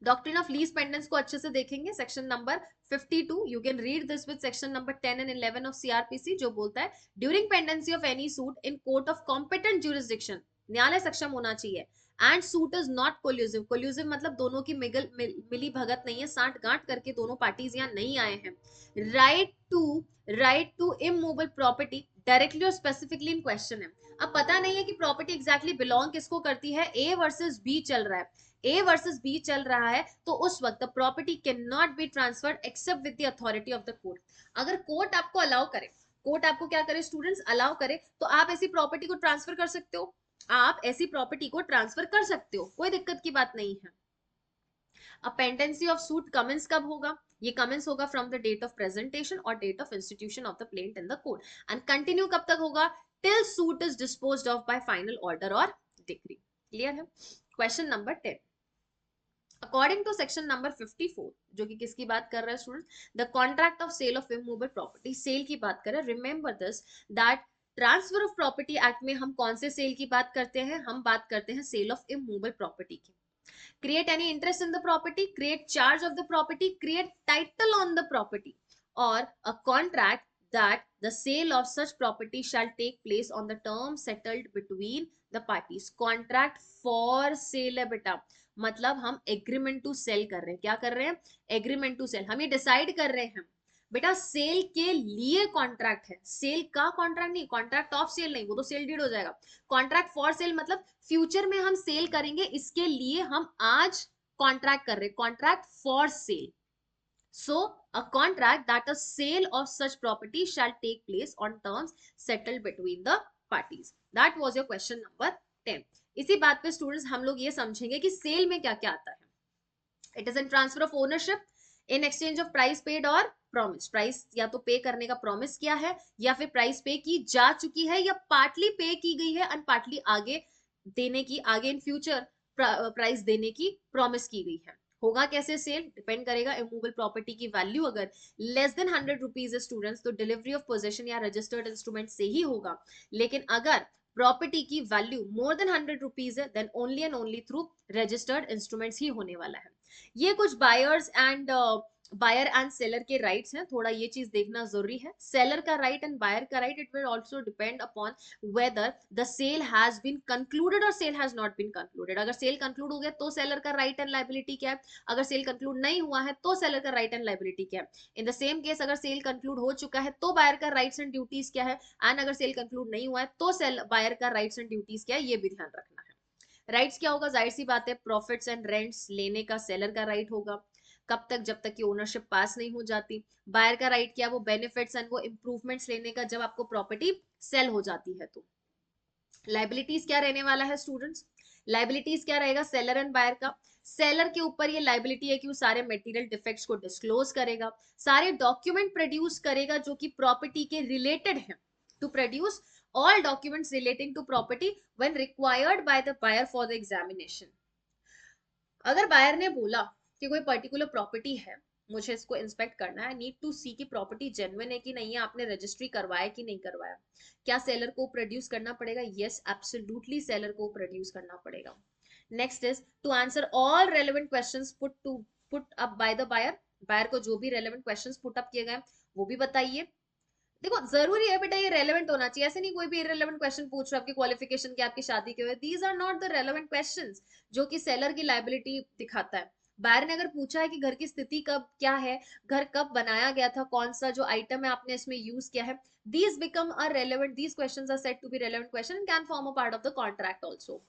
डॉक्ट्रिन ऑफ लीज पेंडेंस को अच्छे से देखेंगे, section number 52, you can read this with section number 10 and 11 of CrPC, जो बोलता है during pendency of any suit in court of competent jurisdiction, न्यायालय सक्षम होना चाहिए, and suit is not collusive, collusive मतलब दोनों की मिली भगत नहीं है, साठ गांठ करके दोनों पार्टीज यहाँ नहीं आए हैं, right to immovable property directly और स्पेसिफिकली इन क्वेश्चन है। अब पता नहीं है कि प्रॉपर्टी एग्जैक्टली बिलोंग किसको करती है, ए वर्सेस बी चल रहा है, ए वर्सेस बी चल रहा है, तो उस वक्त property can not be transferred except with the authority of the court. अगर कोर्ट आपको अलाउ करे, कोर्ट आपको क्या करे स्टूडेंट्स, अलाउ करे, तो आप ऐसी प्रॉपर्टी को ट्रांसफर कर सकते हो, आप ऐसी प्रॉपर्टी को ट्रांसफर कर सकते हो, कोई दिक्कत की बात नहीं है। अब पेंडेंसी ऑफ सूट कमेंस कब होगा, ये कमेंस होगा from the date of presentation और date of institution of the plaint in the court, and continue कब तक होगा, till suit is disposed of by final order और डिक्री। क्लियर है? Question number 10, according to section number 54, जो कि किसकी बात कर रहा है student, the contract of sale of immovable property, sale की बात कर रहा है। Remember this that transfer of property act में हम कौन से सेल की बात करते हैं, हम बात करते हैं सेल ऑफ इमूवेबल प्रॉपर्टी की। Create any interest in the property, create charge of the property, create title on the property, और a contract that the sale of such property shall take place on the terms settled between the parties। contract for sale है बेटा, मतलब हम एग्रीमेंट टू सेल कर रहे हैं, क्या कर रहे हैं, एग्रीमेंट टू सेल, हम ये डिसाइड कर रहे हैं बेटा, सेल के लिए कॉन्ट्रैक्ट है, सेल का कॉन्ट्रैक्ट नहीं, कॉन्ट्रैक्ट ऑफ सेल नहीं, वो तो सेल डीड हो जाएगा। कॉन्ट्रैक्ट फॉर सेल मतलब फ्यूचर में हम सेल करेंगे, इसके लिए हम आज कॉन्ट्रैक्ट कर रहे हैं, contract for cell. So, a contract that a sale of such property shall take place on terms settled between the parties. That was your question number 10. इसी बात पे स्टूडेंट्स हम लोग ये समझेंगे कि सेल में क्या क्या आता है। It is an transfer of ownership in exchange of price paid और प्रॉमिस, प्राइस या तो पे करने का प्रॉमिस किया है, या फिर प्राइस पे की जा चुकी है, या पार्टली पे की गई है एंड पार्टली आगे देने की, आगे इन फ्यूचर प्राइस देने की प्रॉमिस की गई है। होगा कैसे सेल, डिपेंड करेगा इमूवेबल प्रॉपर्टी की वैल्यू अगर लेस देन 100 रुपीज है स्टूडेंट्स, तो डिलीवरी ऑफ पोजेशन या रजिस्टर्ड इंस्ट्रूमेंट से ही होगा, लेकिन अगर प्रॉपर्टी की वैल्यू मोर देन 100 रुपीज है, then only and only through registered instruments ही होने वाला है। ये कुछ buyers and buyer and seller के राइट्स हैं, थोड़ा ये चीज देखना जरूरी है। सेलर का राइट एंड बायर का right, it will also depend upon whether the sale has been concluded और sale has not been concluded. अगर सेल कंक्लूड हो गया तो सेलर का राइट एंड लाइबिलिटी क्या है, अगर सेल कंक्लूड नहीं हुआ है तो सेलर का राइट एंड लाइबिलिटी क्या है। इन द सेम केस अगर सेल कंक्लूड हो चुका है तो बायर का राइट्स एंड ड्यूटीज क्या है, एंड अगर सेल कंक्लूड नहीं हुआ है तो सेल बायर का राइट्स एंड ड्यूटीज क्या है, ये भी ध्यान रखना है। राइट्स क्या होगा, जाहिर सी बात है प्रॉफिट्स एंड रेंट्स लेने का सेलर का राइट होगा, कब तक, जब तक कि ओनरशिप पास नहीं हो जाती। बायर का राइट क्या, वो बेनिफिट्स एंड वो इंप्रूवमेंट्स लेने का जब आपको प्रॉपर्टी सेल हो जाती है तो। लाइबिलिटीज क्या रहने वाला है स्टूडेंट्स, लाइबिलिटीज क्या रहेगा सेलर एंड बायर का। सेलर के ऊपर ये लाइबिलिटी है कि वो सारे मटेरियल डिफेक्ट्स को डिस्क्लोज करेगा, सारे डॉक्यूमेंट प्रोड्यूस करेगा जो कि प्रॉपर्टी के रिलेटेड है, to produce all documents relating to property when required by the buyer for the examination। अगर बायर ने बोला कि कोई पर्टिकुलर प्रॉपर्टी है, मुझे इसको इंस्पेक्ट करना है, नीड टू सी कि प्रॉपर्टी जेन्युइन है कि नहीं है, आपने रजिस्ट्री करवाया कि नहीं करवाया, क्या सेलर को प्रोड्यूस करना पड़ेगा, यस एब्सोल्युटली सेलर को प्रोड्यूस करना पड़ेगा। Next is to answer all relevant questions put up by the buyer, buyer को जो भी रेलेवेंट क्वेश्चंस पुट अप किए गए वो भी बताइए। देखो जरूरी है बेटा ये रेलेवेंट होना चाहिए, ऐसे नहीं कोई भी इररेलेवेंट क्वेश्चन पूछ रहा है आपकी क्वालिफिकेशन क्या, आपकी शादी के हुए, these are not the relevant questions जो कि सेलर की लाइबिलिटी दिखाता है। बायर ने अगर पूछा है कि घर की स्थिति कब क्या है, घर कब बनाया गया था, कौन सा जो आइटम है आपने इसमें यूज किया है, these become a relevant, these questions are said to be relevant question and can form a part of the contract also।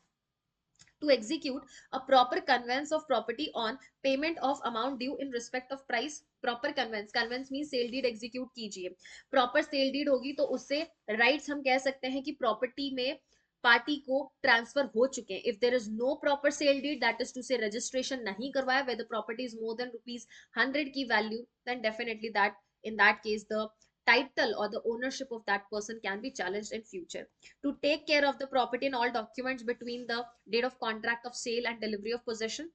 to execute a proper conveyance of property on payment of amount due in respect of price। proper conveyance means sale deed execute कीजिए, proper sale deed होगी तो उससे rights हम कह सकते हैं कि property में पार्टी को ट्रांसफर हो चुके हैं। If there is no proper sale deed, that is to say registration नहीं करवाया, where the property is more than ₹100 की value, then definitely that in that case the title or the ownership of that person can be challenged in future। to take care of the property and all documents between the date of contract of sale and delivery of possession,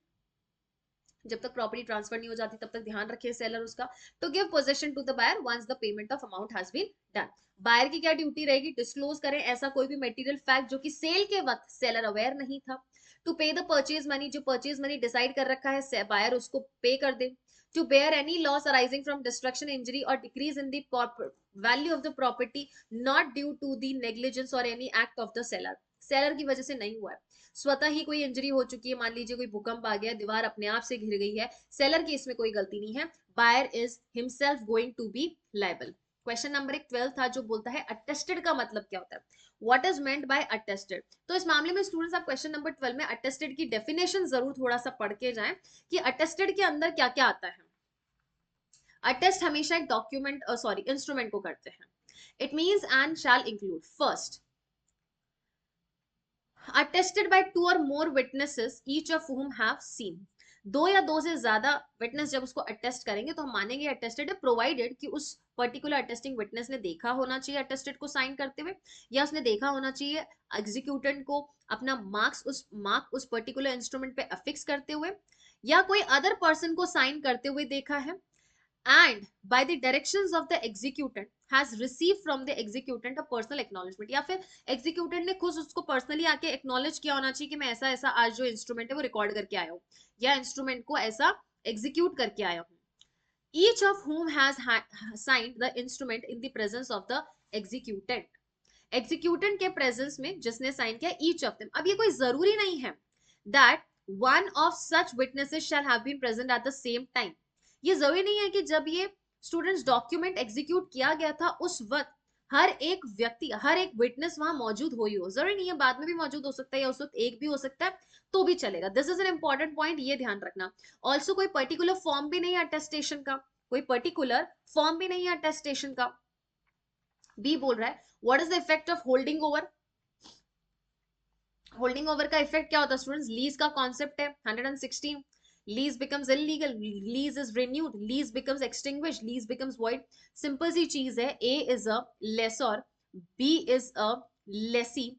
जब तक प्रॉपर्टी ट्रांसफर नहीं हो जाती तब तक ध्यान रखे सेलर उसका, to give possession to the buyer once the payment of amount has been done. Buyer की क्या ड्यूटी रहेगी, डिस्क्लोज करें ऐसा कोई भी मटेरियल फैक्ट जो कि सेल के वक्त सेलर अवेयर नहीं था। To pay the purchase money, जो परचेज मनी डिसाइड कर रखा है बायर उसको पे कर दे। To bear any loss arising from destruction, injury और decrease in the value of the property not due to the negligence और any act of the seller, seller की वजह से नहीं हुआ है, स्वतः ही कोई इंजरी हो चुकी है, मान लीजिए कोई भूकंप आ गया, दीवार अपने आप से घिर गई है, सेलर की इसमें कोई गलती नहीं है, buyer is himself going to be liable. Question number 12 था जो बोलता है अटेस्टेड का मतलब क्या होता है, what is meant bye attested. तो इस मामले में स्टूडेंट्स आप क्वेश्चन नंबर 12 में अटेस्टेड की डेफिनेशन जरूर थोड़ा सा पढ़ के जाएं कि अटेस्टेड के अंदर क्या क्या आता है। अटेस्ट हमेशा एक डॉक्यूमेंट सॉरी इंस्ट्रूमेंट को करते हैं। It means and shall include first attested by 2 or more witnesses each of whom have seen। दो या दो से ज्यादा विटनेस जब उसको अटेस्ट करेंगे तो हम मानेंगे अटेस्टेड है, प्रोवाइडेड कि उस पर्टिकुलर अटेस्टिंग विटनेस ने देखा होना चाहिए अटेस्टेड को साइन करते हुए, या उसने देखा होना चाहिए एग्जीक्यूटेंट को अपना मार्क उस पर्टिकुलर इंस्ट्रूमेंट पे अफिक्स करते हुए, या कोई अदर पर्सन को साइन करते हुए देखा है, and by the directions of the executant has received from the executant a personal acknowledgement, या फिर executant ने खुद उसको personally आके acknowledge किया होना चाहिए कि मैं ऐसा ऐसा आज जो इंस्ट्रूमेंट है वो रिकॉर्ड करके आया हूँ या इंस्ट्रूमेंट को ऐसा एग्जीक्यूट करके आया हूँ। each of whom has signed the instrument in the presence of the executant, executant के presence में जिसने साइन किया each of them। अब ये कोई जरूरी नहीं है that one of such witnesses shall have been present at the same time, ये जरूरी नहीं है कि जब ये स्टूडेंट्स डॉक्यूमेंट एग्जीक्यूट किया गया था उस वक्त हर एक व्यक्ति हर एक विटनेस वहां मौजूद हो ही हो, जरूरी नहीं है, बाद में भी मौजूद हो सकता है या उस वक्त एक भी हो सकता है तो भी चलेगा। This is an important point, ये ध्यान रखना। ऑल्सो कोई पर्टिकुलर फॉर्म भी नहीं है अटेस्टेशन का, कोई पर्टिकुलर फॉर्म भी नहीं है अटेस्टेशन का। बी बोल रहा है what is the effect of holding over. Holding over का इफेक्ट क्या होता है स्टूडेंट्स, लीज का कॉन्सेप्ट है 116, lease becomes illegal, lease is renewed, lease becomes extinguished, lease becomes void। Simple सी चीज है, A is a lessor, B is a lessee।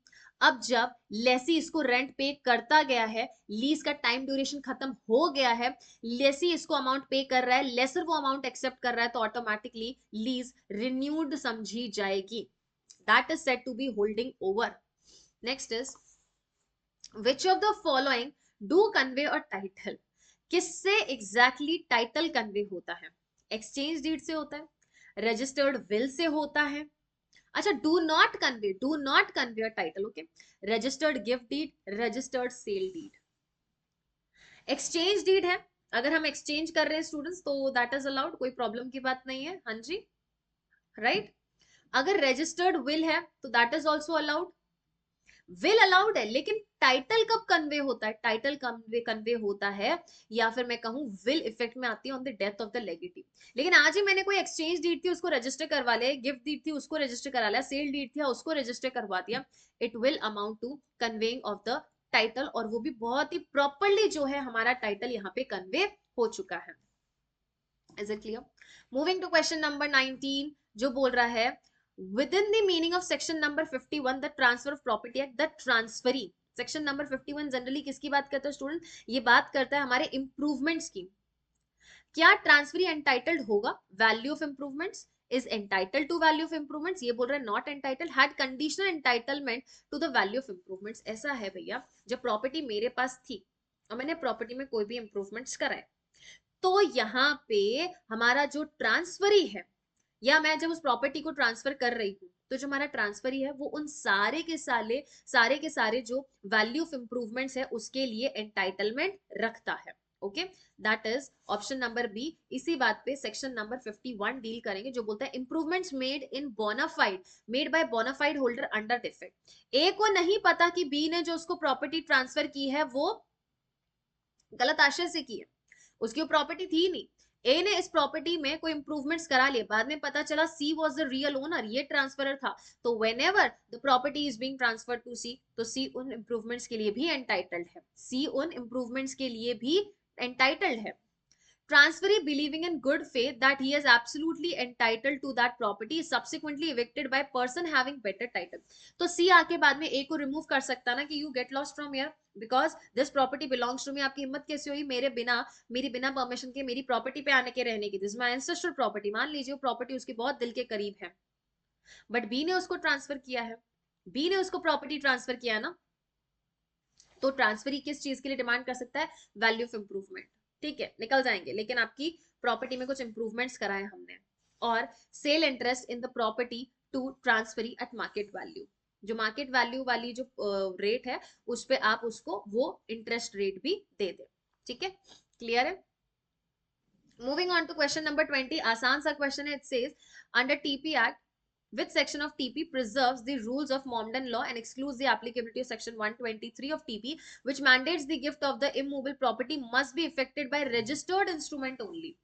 अब जब लेसी इसको रेंट पे करता गया है, लीज का टाइम ड्यूरेशन खत्म हो गया है, लेसी इसको अमाउंट पे कर रहा है, लेसर वो अमाउंट एक्सेप्ट कर रहा है, तो ऑटोमेटिकली लीज रिन्यूड समझी जाएगी, that is said to be holding over. Next is which of the following do convey a title, किससे एग्जैक्टली टाइटल कन्वे होता है? एक्सचेंज डीड से होता है, रजिस्टर्ड विल से होता है। अच्छा, do not convey title, okay, registered gift deed, registered sale deed. Exchange deed है, अगर हम एक्सचेंज कर रहे हैं स्टूडेंट्स तो दैट इज अलाउड, कोई प्रॉब्लम की बात नहीं है, हाँ जी, राइट। अगर रजिस्टर्ड विल है तो that is also allowed, will allowed है, लेकिन टाइटल कब कन्वे होता है? टाइटल कन्वे कन्वे होता है, या फिर मैं कहूं विल इफेक्ट में आती है on the death of the legatee. लेकिन आज ही मैंने कोई एक्सचेंज डीड थी उसको रजिस्टर करवा लिया, गिफ्ट डीड थी उसको रजिस्टर करा लिया, सेल डीड थी उसको रजिस्टर करवा दिया, it will amount to conveying of the title, और वो भी बहुत ही प्रॉपरली जो है हमारा टाइटल यहाँ पे कन्वे हो चुका है। Is it clear? Moving to question number 19, जो बोल रहा है within the meaning of section number 51 the transfer of property act, the transferee, section number 51 generally किसकी बात करता है स्टूडेंट? ये बात करता है हमारे इंप्रूवमेंट्स की। क्या ट्रांसफरी एंटाइटल्ड होगा? Value of improvements is entitled to value of improvements, ये बोल रहा है not entitled, had conditional entitlement to the value of improvements. ऐसा है भैया, जब प्रॉपर्टी मेरे पास थी और मैंने प्रॉपर्टी में कोई भी इंप्रूवमेंट्स कराए, तो यहाँ पे हमारा जो ट्रांसफरी है, या मैं जब उस प्रॉपर्टी को ट्रांसफर कर रही हूँ, तो जो हमारा ट्रांसफरी है वो उन सारे के सारे जो वैल्यू ऑफ इंप्रूवमेंट्स है उसके लिए एंटाइटलमेंट रखता है। Okay, that is option number B. इसी बात पे सेक्शन नंबर 51 डील करेंगे, जो बोलता है improvements made by bona fide holder under defect. A को नहीं पता कि बी ने जो उसको प्रॉपर्टी ट्रांसफर की है वो गलत आशय से की है, उसकी वो प्रॉपर्टी थी नहीं, ए ने इस प्रॉपर्टी में कोई इंप्रूवमेंट्स करा लिए, बाद में पता चला C was the real owner, ये ट्रांसफरर था, तो whenever the property is being transferred to C, तो सी उन इंप्रूवमेंट्स के लिए भी एंटाइटल्ड है, सी उन इंप्रूवमेंट्स के लिए भी एंटाइटल्ड है। Transferee believing in good faith that he is absolutely entitled to that property is subsequently evicted by person having better title. तो C आके बाद में A को रिमूव कर सकता ना कि you get lost from here because this property belongs to me। आपकी हिम्मत कैसे हुई मेरी बिना परमिशन के मेरी प्रॉपर्टी पे आने के रहने की? This my ancestral property. मान लीजिए वो प्रॉपर्टी उसके बहुत दिल के करीब है, बट बी ने उसको ट्रांसफर किया है, बी ने उसको प्रॉपर्टी ट्रांसफर किया है ना, तो ट्रांसफरी किस चीज के लिए डिमांड कर सकता है? Value of improvement. ठीक है, निकल जाएंगे, लेकिन आपकी प्रॉपर्टी में कुछ इंप्रूवमेंट्स कराए हमने, और sale interest in the property to transferee at market value, जो मार्केट वैल्यू वाली जो रेट है उस पे आप उसको वो इंटरेस्ट रेट भी दे दे। ठीक है, क्लियर है? Moving on to question number 20, आसान सा क्वेश्चन है। It says under TP act which section of TP preserves the rules of Momden law and excludes the applicability of section 123 of TP, which mandates the gift of the immovable property must be effected by registered instrument only?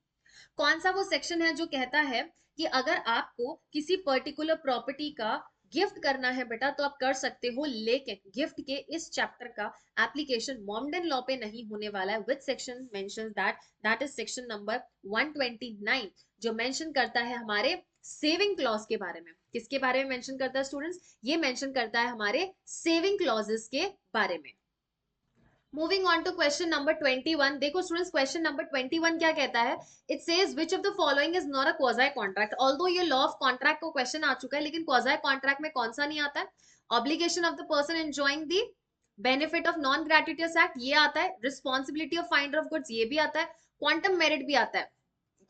कौन सा वो सेक्शन है जो कहता है कि अगर आपको किसी पर्टिकुलर प्रॉपर्टी का गिफ्ट करना है बेटा तो आप कर सकते हो, लेकिन गिफ्ट के इस चैप्टर का एप्लीकेशन मॉमडन लॉ पे नहीं होने वाला है। Which section mentions that is section number 129, जो मेंशन करता है हमारे सेविंग क्लॉज के बारे में। किसके बारे में मेंशन करता है स्टूडेंट्स? ये मेंशन करता है हमारे सेविंग क्लॉजेस के बारे में। Moving on to question number 21, देखो स्टूडेंट्स क्वेश्चन नंबर 21 क्या कहता है? It says which of the following is not a quasi contract. Although ये लॉ ऑफ कॉन्ट्रैक्ट को क्वेश्चन आ चुका है, लेकिन क्वाजी कॉन्ट्रैक्ट में कौन सा नहीं आता है? Obligation of the person enjoying the benefit of non gratuitous act, ये आता है। Responsibility of finder of goods, ये भी आता है। क्वांटम मेरिट भी आता है।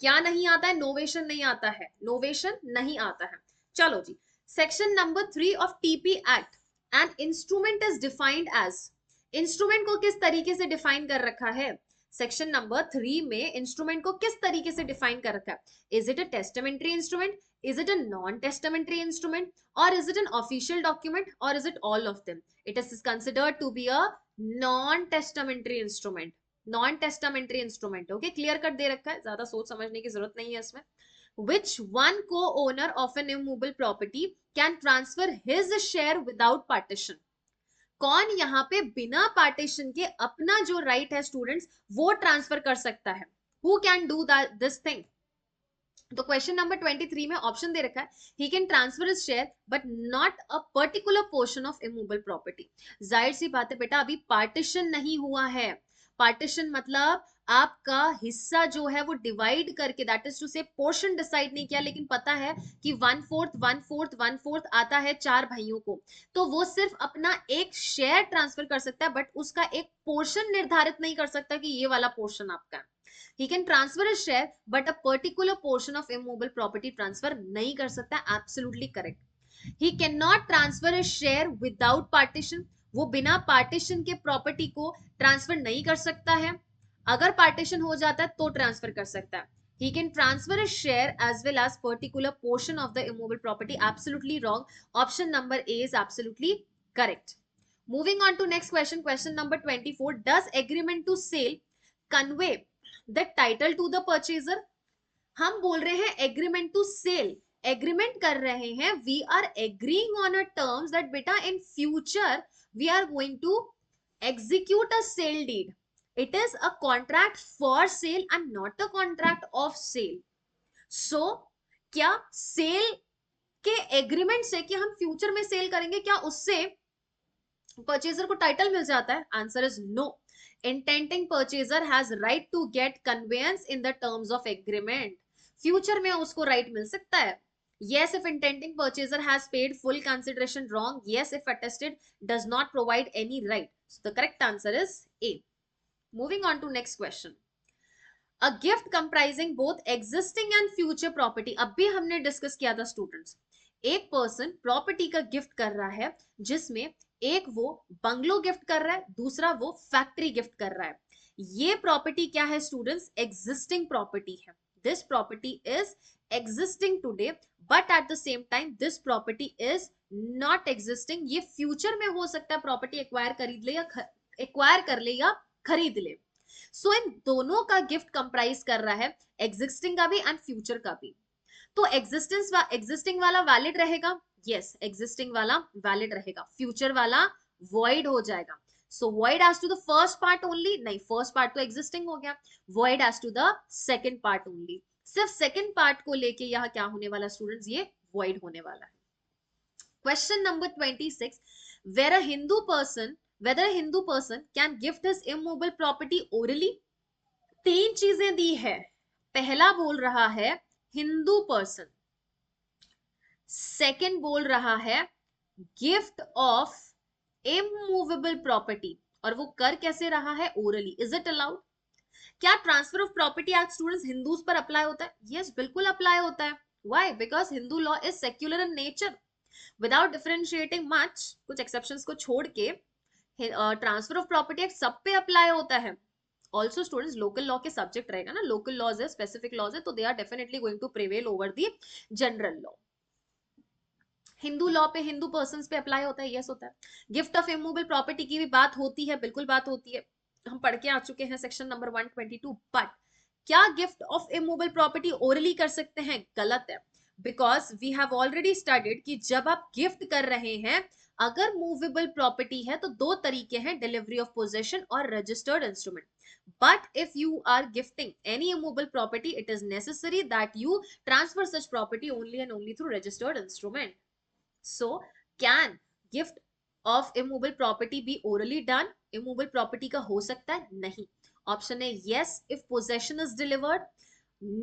क्या नहीं आता है? नोवेशन नहीं आता है, नोवेशन नहीं आता है। चलो जी, section number 3 of TP act, an instrument is defined as, instrument को किस तरीके से डिफाइन कर रखा है? सेक्शन नंबर 3 में इंस्ट्रूमेंट को किस तरीके से डिफाइन कर रखा है? Is it a testamentary instrument, is it a non testamentary instrument, और is it an official document, और is it all of them? It is considered to be a non testamentary instrument, non testamentary instrument. Okay, clear cut दे रखा है, ज्यादा सोच समझने की जरूरत नहीं है इसमें। Which one co-owner of an immovable property can transfer his share without partition? कौन यहाँ पे बिना पार्टीशन के अपना जो राइट है स्टूडेंट्स वो ट्रांसफर कर सकता है? Who can do that this thing? तो क्वेश्चन नंबर 23 में ऑप्शन दे रखा है, he can transfer his share but not a particular portion of immovable property. जाहिर सी बात है बेटा, अभी पार्टीशन नहीं हुआ है, पार्टीशन मतलब आपका हिस्सा जो है वो डिवाइड करके, दैट इज टू से पोर्शन डिसाइड नहीं किया, लेकिन पता है कि 1/4 आता है 4 भाइयों को, तो वो सिर्फ अपना एक शेयर ट्रांसफर कर सकता है, बट उसका एक पोर्शन निर्धारित नहीं कर सकता कि ये वाला पोर्शन आपका है। He can transfer his share, but a particular portion of immovable property transfer नहीं कर सकता। Absolutely correct. He cannot transfer his share without partition. वो बिना पार्टीशन के प्रॉपर्टी को ट्रांसफर नहीं कर सकता है, अगर पार्टीशन हो जाता है तो ट्रांसफर कर सकता है। He can transfer his share as well as particular portion of the immovable property. Absolutely wrong. Option number A is absolutely correct. Moving on to next question. Question number 24. Does agreement to sale convey the title to the purchaser? हम बोल रहे हैं एग्रीमेंट टू सेल, एग्रीमेंट कर रहे हैं, we are agreeing on a terms that बेटा in future we are going to execute a sale deed. It is a contract for sale and not a contract of sale. So क्या सेल के एग्रीमेंट से कि हम फ्यूचर में सेल करेंगे, क्या उससे परचेजर को टाइटल मिल जाता है? Answer is no. Intending purchaser has right to get conveyance in the terms of agreement. Future में उसको राइट मिल सकता है। Yes, if intending purchaser has paid full consideration. Wrong. Yes, if attested does not provide any right. So the correct answer is A. Moving on to next question. A gift comprising both existing and future property. अब भी हमने डिस्कस किया था स्टूडेंट्स, एक पर्सन प्रॉपर्टी का गिफ्ट कर रहा है जिसमें एक वो बंगलो गिफ्ट कर रहा है, दूसरा वो फैक्ट्री गिफ्ट कर रहा है। ये प्रॉपर्टी क्या है स्टूडेंट्स? एग्जिस्टिंग प्रॉपर्टी है। This property is existing today, but at the same time this property is not existing. ये फ्यूचर में हो सकता है प्रॉपर्टी एक्वायर कर ले या खरीद ले। सो इन दोनों का गिफ्ट कंप्राइज कर रहा है, एग्जिस्टिंग का भी एंड फ्यूचर का भी। तो एग्जिस्टिंग वाला वैलिड रहेगा, यस एग्जिस्टिंग वाला वैलिड रहेगा, फ्यूचर वाला वॉइड हो जाएगा। So void as to the first part only, नहीं फर्स्ट पार्ट तो एग्जिस्टिंग हो गया, void as to the second part only. सिर्फ सेकंड पार्ट को लेके यह क्या होने वाला स्टूडेंट्स? ये वॉइड होने वाला है। Question number 26, where a Hindu person whether a Hindu person can gift his immovable property orally? तीन चीजें दी है। पहला बोल रहा है हिंदू पर्सन, सेकंड बोल रहा है गिफ्ट ऑफ इमूवेबल प्रॉपर्टी, और वो कर कैसे रहा है? ओरली। Is it allowed? क्या transfer of property act students Hindus पर अप्लाई होता है? यस बिल्कुल अप्लाई होता है। Why? Because Hindu law is secular in nature without differentiating much, कुछ एक्सेप्शंस को छोड़ के ट्रांसफर ऑफ प्रॉपर्टी एक्ट सब पे अप्लाई होता है। ऑल्सो स्टूडेंट्स लोकल लॉ के सब्जेक्ट रहेगा ना, लोकल लॉज है, स्पेसिफिक लॉज है, तो they are definitely going to prevail over the general law. Hindu law पे हिंदू पर्सन पे अप्लाई होता है, यस होता है। गिफ्ट ऑफ इमूवेबल प्रॉपर्टी की भी बात होती है, बिल्कुल बात होती है, हम पढ़ के आ चुके हैं सेक्शन नंबर 122। बट क्या gift of immovable property orally कर सकते हैं? गलत है, because we have already studied कि जब आप गिफ्ट कर रहे हैं, अगर मूवेबल प्रॉपर्टी है तो दो तरीके हैं, डिलीवरी ऑफ पोजेशन और registered instrument. But if you are gifting any immovable property, it is necessary that you transfer such property only and only through registered instrument. So, can gift of immovable property be orally done? Immovable property का हो सकता है? नहीं। Option है yes if possession is delivered.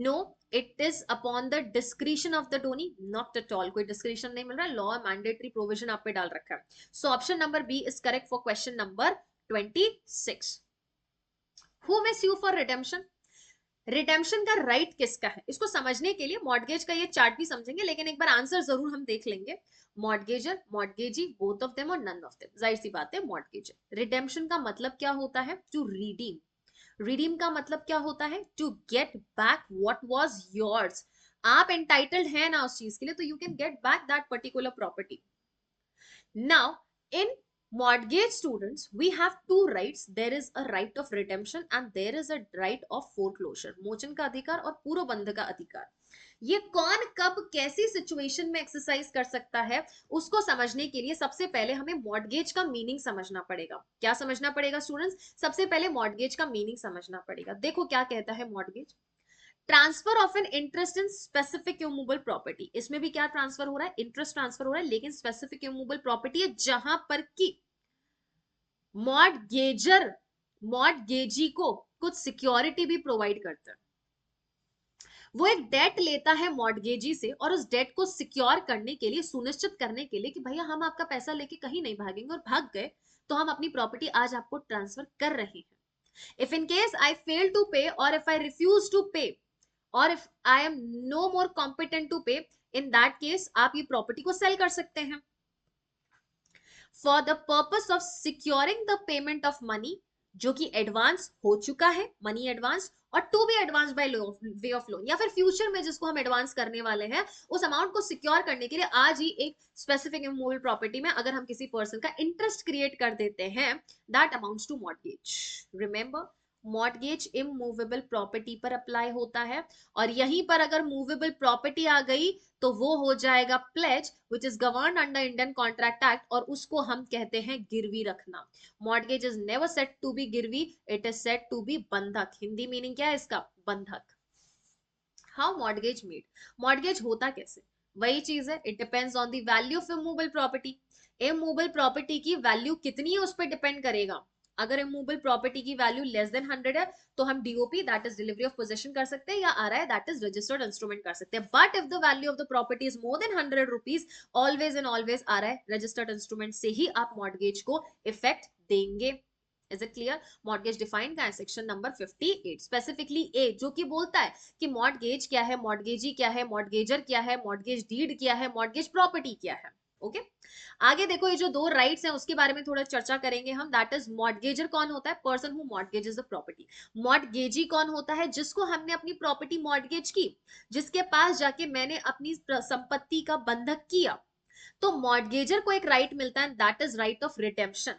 No, it is upon the discretion of the donee. Not at all. कोई discretion नहीं मिल रहा है, law mandatory provision आप पे डाल रखा है। So option number B is correct for question number 26. Who may sue for redemption? Redemption का राइट right किसका है? इसको समझने के लिए मॉर्गेज का ये चार्ट भी समझेंगे, लेकिन एक बार आंसर जरूर हम देख लेंगे। Mortgagor, mortgagee, both of them और नन ऑफ देम। जाहिर सी बात है मॉर्गेजर। रिडेम्पशन का मतलब क्या होता है? To redeem. रिडीम का मतलब क्या होता है? To get back what was yours. आप एंटाइटल्ड हैं ना उस चीज के लिए, तो you can get back that particular property. Now in mortgage students, we have two rights. There is a right of redemption and there is a right of foreclosure. मोचन का अधिकार और पूर्वबंध का अधिकार। ये कौन कब कैसी सिचुएशन में एक्सरसाइज कर सकता है, उसको समझने के लिए सबसे पहले हमें मॉर्गेज का मीनिंग समझना पड़ेगा। क्या समझना पड़ेगा स्टूडेंट्स? सबसे पहले मॉर्गेज का मीनिंग समझना पड़ेगा। देखो क्या कहता है mortgage. Transfer of an interest in specific immovable property. इसमें भी क्या ट्रांसफर हो रहा है? इंटरेस्ट ट्रांसफर हो रहा है, लेकिन स्पेसिफिक इमूवेबल प्रॉपर्टी है जहां पर कि मॉर्गेजर मॉर्टगेजी को कुछ सिक्योरिटी भी प्रोवाइड करता है। वो एक डेट लेता है मॉर्टगेजी से और उस डेट को सिक्योर करने के लिए, सुनिश्चित करने के लिए कि भैया हम आपका पैसा लेके कहीं नहीं भागेंगे, और भाग गए तो हम अपनी प्रॉपर्टी आज आपको ट्रांसफर कर रहे हैं। If in case I fail to pay, or if I refuse to pay, or if I am no more competent to pay, in that case आप ये प्रॉपर्टी को सेल कर सकते हैं। For the purpose of securing the payment of money, जो कि एडवांस हो चुका है, मनी एडवांस, और to be advance by way of loan, या फिर फ्यूचर में जिसको हम एडवांस करने वाले हैं, उस अमाउंट को सिक्योर करने के लिए आज ही एक स्पेसिफिक इमूवेबल प्रॉपर्टी में अगर हम किसी पर्सन का इंटरेस्ट क्रिएट कर देते हैं, that amounts to mortgage. Remember, mortgage immovable property पर अप्लाई होता है, और यहीं पर अगर मूवेबल प्रॉपर्टी आ गई तो वो हो जाएगा pledge, which is govern under Indian contract act, और उसको हम कहते हैं गिरवी रखना। Mortgage is never set to be गिरवी, it is set to be बंधक। हिंदी मीनिंग क्या है इसका? बंधक। How mortgage made? मॉर्टगेज होता कैसे? वही चीज है, it depends on the value of immovable property. Immovable property की वैल्यू कितनी है उस पर डिपेंड करेगा। अगर इमूवेबल प्रॉपर्टी की वैल्यू लेस देन 100 है तो हम DOP, that is delivery of possession कर सकते हैं, या RI, that is registered instrument कर सकते हैं। But if the value of the property is more than 100 rupees, always and always RI, registered instrument से ही आप मॉर्टगेज को इफेक्ट देंगे। Is it clear? Mortgage defined का है सेक्शन नंबर 58, स्पेसिफिकली ए, जो कि बोलता है कि मॉर्टगेज क्या है, मॉर्टगेजी क्या है, मॉर्टगेजर क्या है, मॉर्टगेज डीड क्या है, मॉर्टगेज प्रॉपर्टी क्या है। ओके आगे देखो, ये जो दो राइट्स हैं उसके बारे में थोड़ा चर्चा करेंगे हम। दैट इज, मॉर्टगेजर कौन होता है? Person who mortgages the property. Mortgagee कौन होता है? जिसको हमने अपनी प्रॉपर्टी मॉर्टगेज की, जिसके पास जाके मैंने अपनी संपत्ति का बंधक किया। तो मॉर्टगेजर को एक राइट मिलता है, that is right of redemption.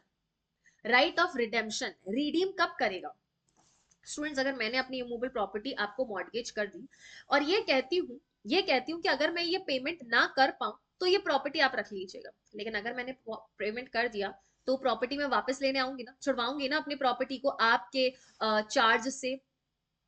Right of redemption, redeem कब करेगा? स्टूडेंट्स, अगर मैंने अपनी इमूवेबल प्रॉपर्टी आपको मॉर्टगेज कर दी और ये कहती हूँ कि अगर मैं ये पेमेंट ना कर पाऊं तो ये प्रॉपर्टी आप रख लीजिएगा, लेकिन अगर मैंने पेमेंट कर दिया तो प्रॉपर्टी में वापस लेने आऊंगी ना, छुड़वाऊंगी ना अपनी प्रॉपर्टी को आपके चार्ज से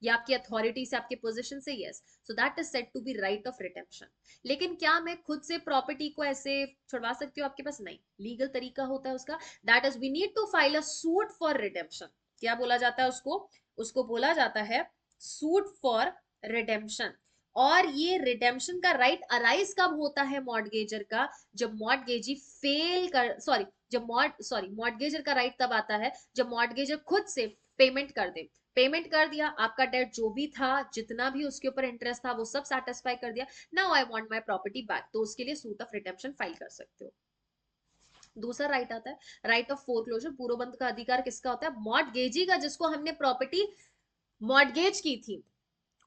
या आपकी अथॉरिटी से, आपके पोजीशन से। Yes, so that is said to be right of redemption. लेकिन क्या मैं खुद से प्रॉपर्टी को ऐसे छुड़वा सकती हूँ आपके पास? नहीं, लीगल तरीका होता है उसका, that is we need to file a suit for redemption. क्या बोला जाता है उसको? उसको बोला जाता है सूट फॉर रिडेम्पशन। और ये रिडेम्पशन का राइट अराइज कब होता है मॉर्टगेजर का? जब मॉर्टगेजी फेल कर, सॉरी मॉर्टगेजर का राइट तब आता है जब मॉर्टगेजर खुद से पेमेंट कर दे। पेमेंट कर दिया, आपका डेट जो भी था, जितना भी उसके ऊपर इंटरेस्ट था, वो सब सेटिस्फाई कर दिया, now I want my property back, तो उसके लिए सूट ऑफ रिडेम्पशन फाइल कर सकते हो। दूसरा राइट आता है राइट ऑफ फोरक्लोजर। पूर्वबंध का अधिकार किसका होता है? मॉर्टगेजी का, जिसको हमने प्रॉपर्टी मॉर्टगेज की थी,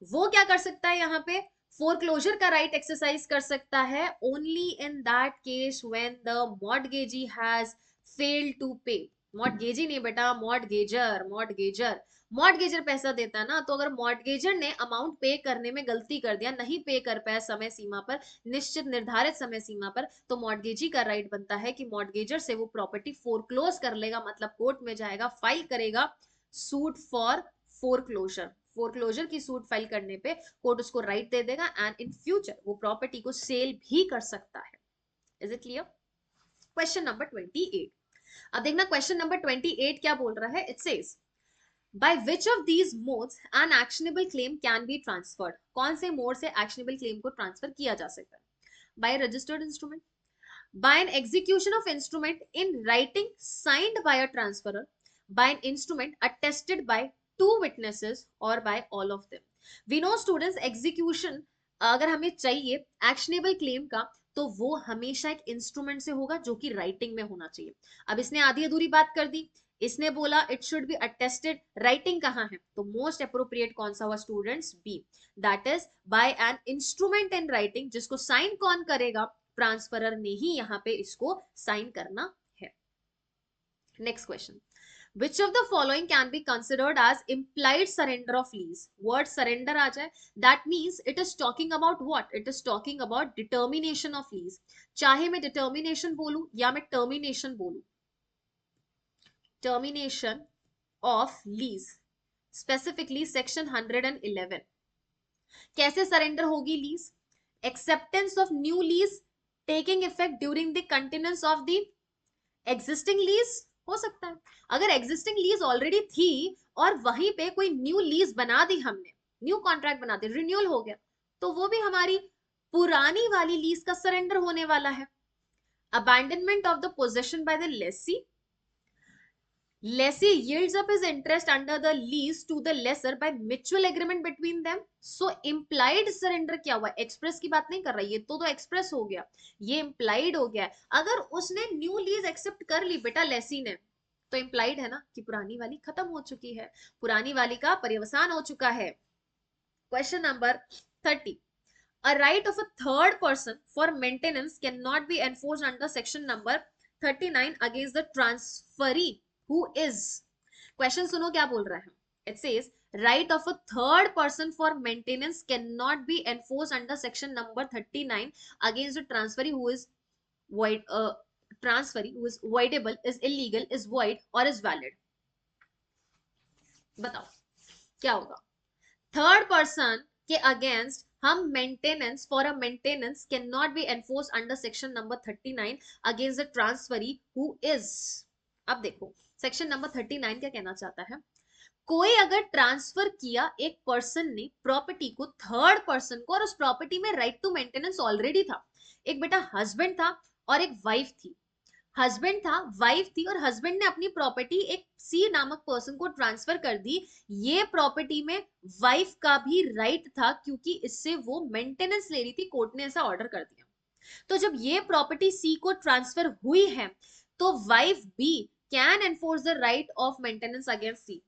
वो क्या कर सकता है यहाँ पे? फोरक्लोजर का राइट एक्सरसाइज कर सकता है only in that case when the mortgagee has failed to pay. Mortgagee नहीं बेटा, मॉर्टगेजर। मॉर्टगेजर, मॉर्टगेजर पैसा देता है ना, तो अगर मॉर्टगेजर ने अमाउंट पे करने में गलती कर दिया, नहीं पे कर पाया समय सीमा पर, निश्चित निर्धारित समय सीमा पर, तो मॉर्टगेजी का राइट बनता है कि मॉर्टगेजर से वो प्रॉपर्टी फोरक्लोज कर लेगा, मतलब कोर्ट में जाएगा, फाइल करेगा सूट फॉर फोरक्लोजर। फोरक्लोजर की सूट फाइल करने पे कोर्ट उसको राइट दे देगा, एंड इन फ्यूचर वो प्रॉपर्टी को सेल भी कर सकता है। Is it clear? Question number 28। अब देखना क्वेश्चन नंबर 28 क्या बोल रहा है। It says, by which of these modes an actionable claim can be transferred? कौन से मोड से एक्शनेबल क्लेम को ट्रांसफर किया जा सकता है? by a registered instrument, by an execution of instrument in writing signed by a transferor, by an instrument attested by two witnesses, or by all of them. We know students, execution अगर हमें चाहिए एक्शनेबल क्लेम का, तो वो हमेशा एक इंस्ट्रूमेंट से होगा जो कि राइटिंग में होना चाहिए। अब इसने आधी अधूरी बात कर दी, इसने बोला it should be attested, writing कहाँ है? तो मोस्ट अप्रोप्रिएट कौन सा हुआ students? B, that is by an instrument in writing, जिसको साइन कौन करेगा? ट्रांसफरर ने ही यहाँ पे इसको साइन करना है। Next question, which of the following can be considered as implied surrender of lease? word surrender आ जाए, that means it is talking about what? it is talking about determination of lease। चाहे मैं determination बोलूं या मैं termination बोलूं, termination of lease, specifically section 111। कैसे सरेंडर होगी lease? Acceptance of new lease taking effect during the continuance of the existing lease, हो सकता है। अगर एग्जिस्टिंग लीज ऑलरेडी थी और वहीं पे कोई न्यू लीज बना दी हमने, न्यू कॉन्ट्रैक्ट बना दी, रिन्यूअल हो गया, तो वो भी हमारी पुरानी वाली लीज का सरेंडर होने वाला है। Abandonment of the possession by the Lesi, lessee yields up his interest under the lease to the lessor by mutual agreement between them. So implied surrender क्या हुआ, एक्सप्रेस की बात नहीं कर रहा, ये तो एक्सप्रेस हो गया, ये implied हो गया। अगर उसने न्यू लीज एक्सेप्ट कर ली बेटा लेसी ने, तो implied है ना कि पुरानी वाली खत्म हो चुकी है, पुरानी वाली का पर्यवसान हो चुका है। Question number 30, a right of a third person for maintenance cannot be enforced under section number 39 against the transferee who is, question सुनो क्या बोल रहा है, it says right of a third person for maintenance cannot be enforced under section number 39 against the transferee who is void, transferee who is voidable, is illegal, is void or is valid। बताओ क्या होगा, थर्ड पर्सन के अगेंस्ट हम maintenance for a maintenance can not be enforce under section number 39 against the transferee who is. अब देखो सेक्शन नंबर 39 क्या कहना चाहता है, कोई अगर ट्रांसफर किया एक पर्सन ने प्रॉपर्टी को थर्ड पर्सन को, और उस प्रॉपर्टी में राइट टू मेंटेनेंस ऑलरेडी था, एक बेटा हस्बैंड था और एक वाइफ थी, हस्बैंड था वाइफ थी, और हस्बैंड ने अपनी प्रॉपर्टी एक सी नामक पर्सन को ट्रांसफर कर दी, ये प्रॉपर्टी में वाइफ का भी राइट था क्योंकि इससे वो मेंटेनेंस ले रही थी, कोर्ट ने ऐसा ऑर्डर कर दिया। तो जब ये प्रॉपर्टी सी को ट्रांसफर हुई है तो wife B can enforce the right of maintenance against C.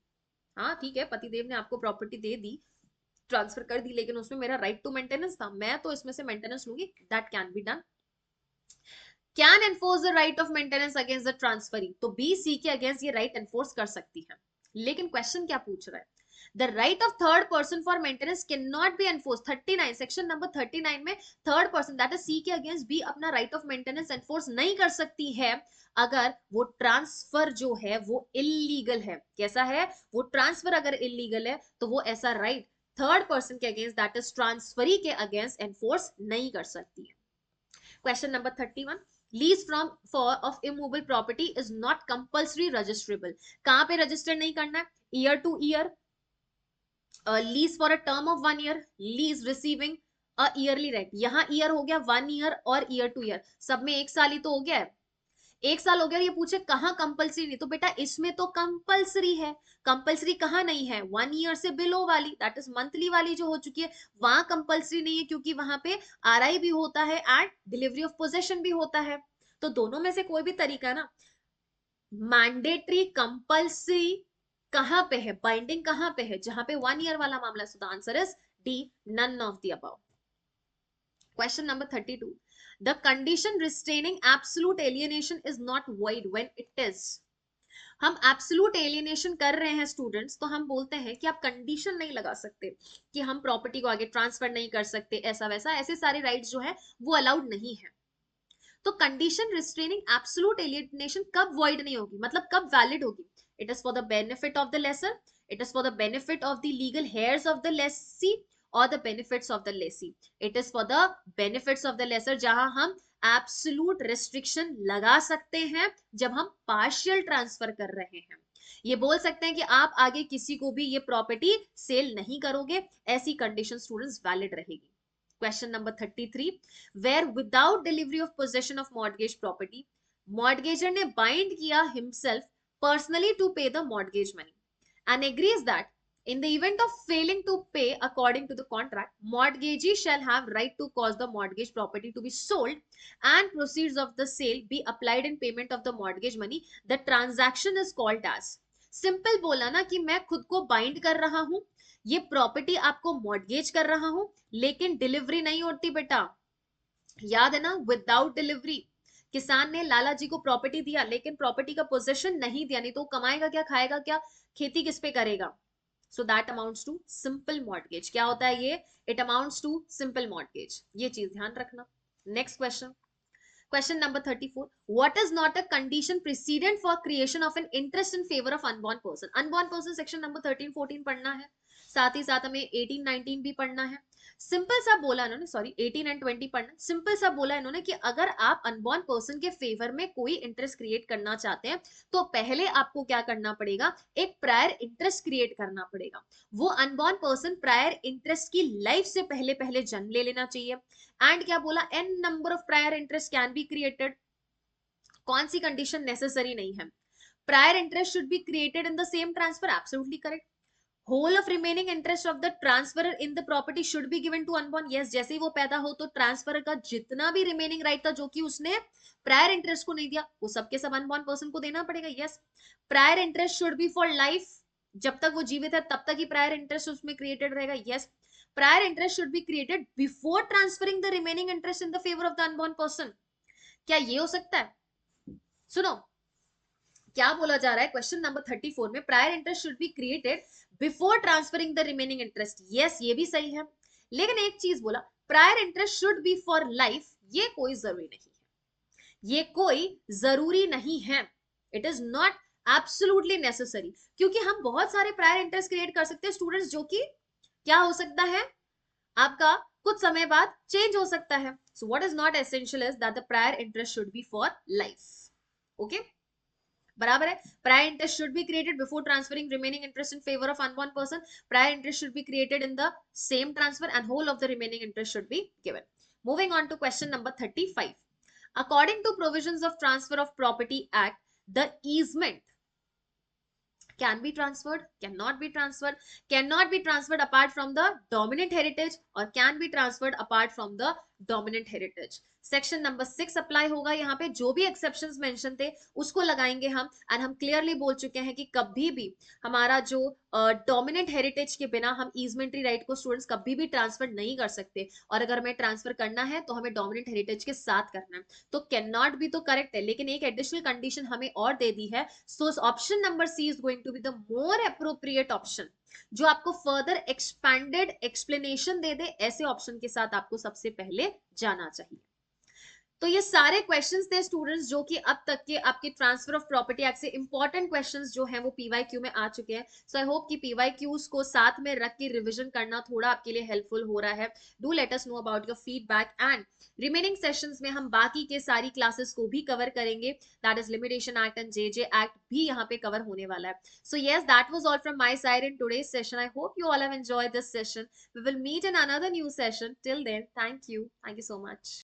हाँ ठीक है, पतिदेव ने आपको प्रॉपर्टी दे दी, ट्रांसफर कर दी, लेकिन उसमें मेरा राइट टू मेंटेनेंस था, मैं तो इसमें से मेंटेनेंस लूंगी, that can be done. Can enforce the right of maintenance against the transferee, तो बी सी के अगेंस्ट ये राइट एनफोर्स कर सकती है। लेकिन क्वेश्चन क्या पूछ रहा है, the right of third person for maintenance can not be enforce, 39 section number 39 में third person that is C के अगेंस्ट बी अपना राइट ऑफ मेंटेनेंस एनफोर्स नहीं कर सकती है अगर वो ट्रांसफर जो है वो इलीगल है। कैसा है वो ट्रांसफर, अगर इलीगल है तो वो ऐसा राइट थर्ड पर्सन के अगेंस्ट दैट इज ट्रांसफरी के अगेंस्ट एनफोर्स नहीं कर सकती है। Question number 31, lease from for of immovable property is not compulsory registrable. कहां पे रजिस्टर नहीं करना है, year two year, lease for a term of 1 year, lease receiving a yearly rent, यहां ईयर हो गया 1 ईयर और ईयर टू ईयर, सब में एक साल ही तो हो गया है, एक साल हो गया। ये पूछे कहां कंपलसरी नहीं, तो बेटा इसमें तो कंपलसरी है, कंपलसरी कहां नहीं है, 1 ईयर से बिलो वाली दैट इज मंथली वाली जो हो चुकी है, वहां कंपलसरी नहीं है क्योंकि वहां पे आरआई भी होता है एंड डिलीवरी ऑफ पोजेशन भी होता है। तो दोनों में से कोई भी तरीका ना, मैंडेटरी कंपलसरी कहां पे है, बाइंडिंग कहां पे है, जहां पे 1 ईयर वाला मामला, so the answer is D, none of the above. Question number 32. The condition restraining absolute alienation is not void when it is. हम एब्सोल्यूट एलियनेशन कर रहे हैं स्टूडेंट्स, तो हम बोलते हैं कि आप कंडीशन नहीं लगा सकते कि हम प्रॉपर्टी को आगे ट्रांसफर नहीं कर सकते, ऐसा वैसा, ऐसे सारे राइट्स जो है वो अलाउड नहीं है। तो कंडीशन रिस्ट्रेनिंग एब्सोल्यूट एलियनेशन कब वॉइड नहीं होगी, मतलब कब वैलिड होगी, it is for the benefit of the lessor, it is for the benefit of the legal heirs of the lessee और the benefits of the lessee, it is for the benefits of the lessor, जहां हम एब्सोल्यूट रिस्ट्रिक्शन लगा सकते हैं जब हम पार्शियल ट्रांसफर कर रहे हैं। ये बोल सकते हैं कि आप आगे किसी को भी ये प्रॉपर्टी सेल नहीं करोगे, ऐसी कंडीशन स्टूडेंट्स वैलिड रहेगी। Question number 33, where without delivery of possession of mortgage property, mortgager ने bind किया himself personally to pay the mortgage money and agrees that in the event of failing to pay according to the contract, mortgagee shall have right to cause the mortgage property to be sold and proceeds of the sale be applied in payment of the mortgage money. The transaction is called as, simple बोला ना कि मैं खुद को bind कर रहा हूं, ये प्रॉपर्टी आपको मॉर्गेज कर रहा हूं, लेकिन डिलीवरी नहीं होती बेटा, याद है ना, विदाउट डिलीवरी। किसान ने लाला जी को प्रॉपर्टी दिया लेकिन प्रॉपर्टी का पोजेशन नहीं दिया, नहीं तो कमाएगा क्या, खाएगा क्या, खेती किस पे करेगा। So that amounts to simple mortgage. क्या होता है ये, it amounts to simple mortgage, ये चीज ध्यान रखना। Next question, Question number 34. What is not a condition precedent for creation of an interest in favor of unborn person? Unborn person section number 13-14 पढ़ना है। साथ ही साथ हमें 18 19 भी पढ़ना है। सिंपल सा बोला इन्होंने, सॉरी 18 एंड 20 पढ़ना, सिंपल सा बोला इन्होंने कि अगर आप अनबॉर्न पर्सन के फेवर में कोई इंटरेस्ट क्रिएट करना चाहते हैं तो पहले आपको क्या करना पड़ेगा, एक प्रायर इंटरेस्ट क्रिएट करना पड़ेगा। वो अनबॉर्न पर्सन प्रायर इंटरेस्ट की लाइफ से पहले पहले जन्म ले लेना चाहिए। एंड क्या बोला, an number of prior interest can be created. कौन सी कंडीशन नेसेसरी नहीं है, prior interest should be created in the same transfer, absolutely correct. Whole of remaining interest of the transferor in the property should be given to unborn, yes, जैसे ही वो पैदा हो तो ट्रांसफरर का जितना भी रिमेनिंग राइट था जो कि उसने प्रायर इंटरेस्ट को नहीं दिया, वो सबके सब अनबॉर्न पर्सन को देना पड़ेगा, yes. Prior interest should be for life, जब तक वो जीवित है तब तक ही प्रायर इंटरेस्ट उसमें क्रिएटेड रहेगा, yes. Prior interest should be created before transferring the remaining interest in the favour of the unborn person. क्या ये हो सकता है? सुनो क्या बोला जा रहा है क्वेश्चन नंबर 34 में, prior interest should be created before transferring the remaining interest, yes ये भी सही है। लेकिन एक चीज बोला, prior interest should be for life, ये कोई जरूरी नहीं है, ये कोई जरूरी नहीं है, it is not absolutely necessary, क्योंकि हम बहुत सारे प्रायर इंटरेस्ट क्रिएट कर सकते हैं स्टूडेंट्स, जो कि क्या हो सकता है आपका कुछ समय बाद चेंज हो सकता है। So what is not essential is that the prior interest should be for life, okay बराबर है। Prior interest should be created before transferring remaining interest in favour of unborn person, prior interest should be created in the same transfer and whole of the remaining interest should be given. Moving on to question number 35, according to provisions of transfer of property act, the easement can be transferred, cannot be transferred apart from the dominant heritage, or can be transferred apart from the dominant heritage। Section number 6 apply होगा, यहाँ पे जो भी एक्सेप्शंस मेंशन थे उसको लगाएंगे हम। एंड हम क्लियरली बोल चुके हैं कि कभी भी हमारा जो डोमिनेंट हेरिटेज के बिना हम ईजमेंट्री राइट को स्टूडेंट्स कभी भी ट्रांसफर नहीं कर सकते, और अगर हमें ट्रांसफर करना है तो हमें डोमिनेंट हेरिटेज के साथ करना है। तो कैन नॉट भी तो करेक्ट है, लेकिन एक एडिशनल कंडीशन हमें और दे दी है, सो option number C is going to be the more appropriate option, जो आपको फर्दर एक्सपैंडेड एक्सप्लेनेशन दे दे, ऐसे ऑप्शन के साथ आपको सबसे पहले जाना चाहिए। तो ये सारे क्वेश्चंस थे स्टूडेंट्स जो कि अब तक के आपके ट्रांसफर ऑफ प्रॉपर्टी एक्ट से इंपॉर्टेंट क्वेश्चंस जो हैं वो पीवाईक्यू में आ चुके हैं। सो आई होप कि पीवाईक्यूज को साथ में रख के रिवीजन करना थोड़ा आपके लिए हेल्पफुल हो रहा है। Do let us know about your feedback, and remaining sessions में हम बाकी के सारी क्लासेस को भी कवर करेंगे, that is limitation act and JJ act भी यहाँ पे कवर होने वाला है। So yes, that was all from my side in today's session. I hope you all have enjoyed this session. We will meet in another new session. Till then, thank you so much.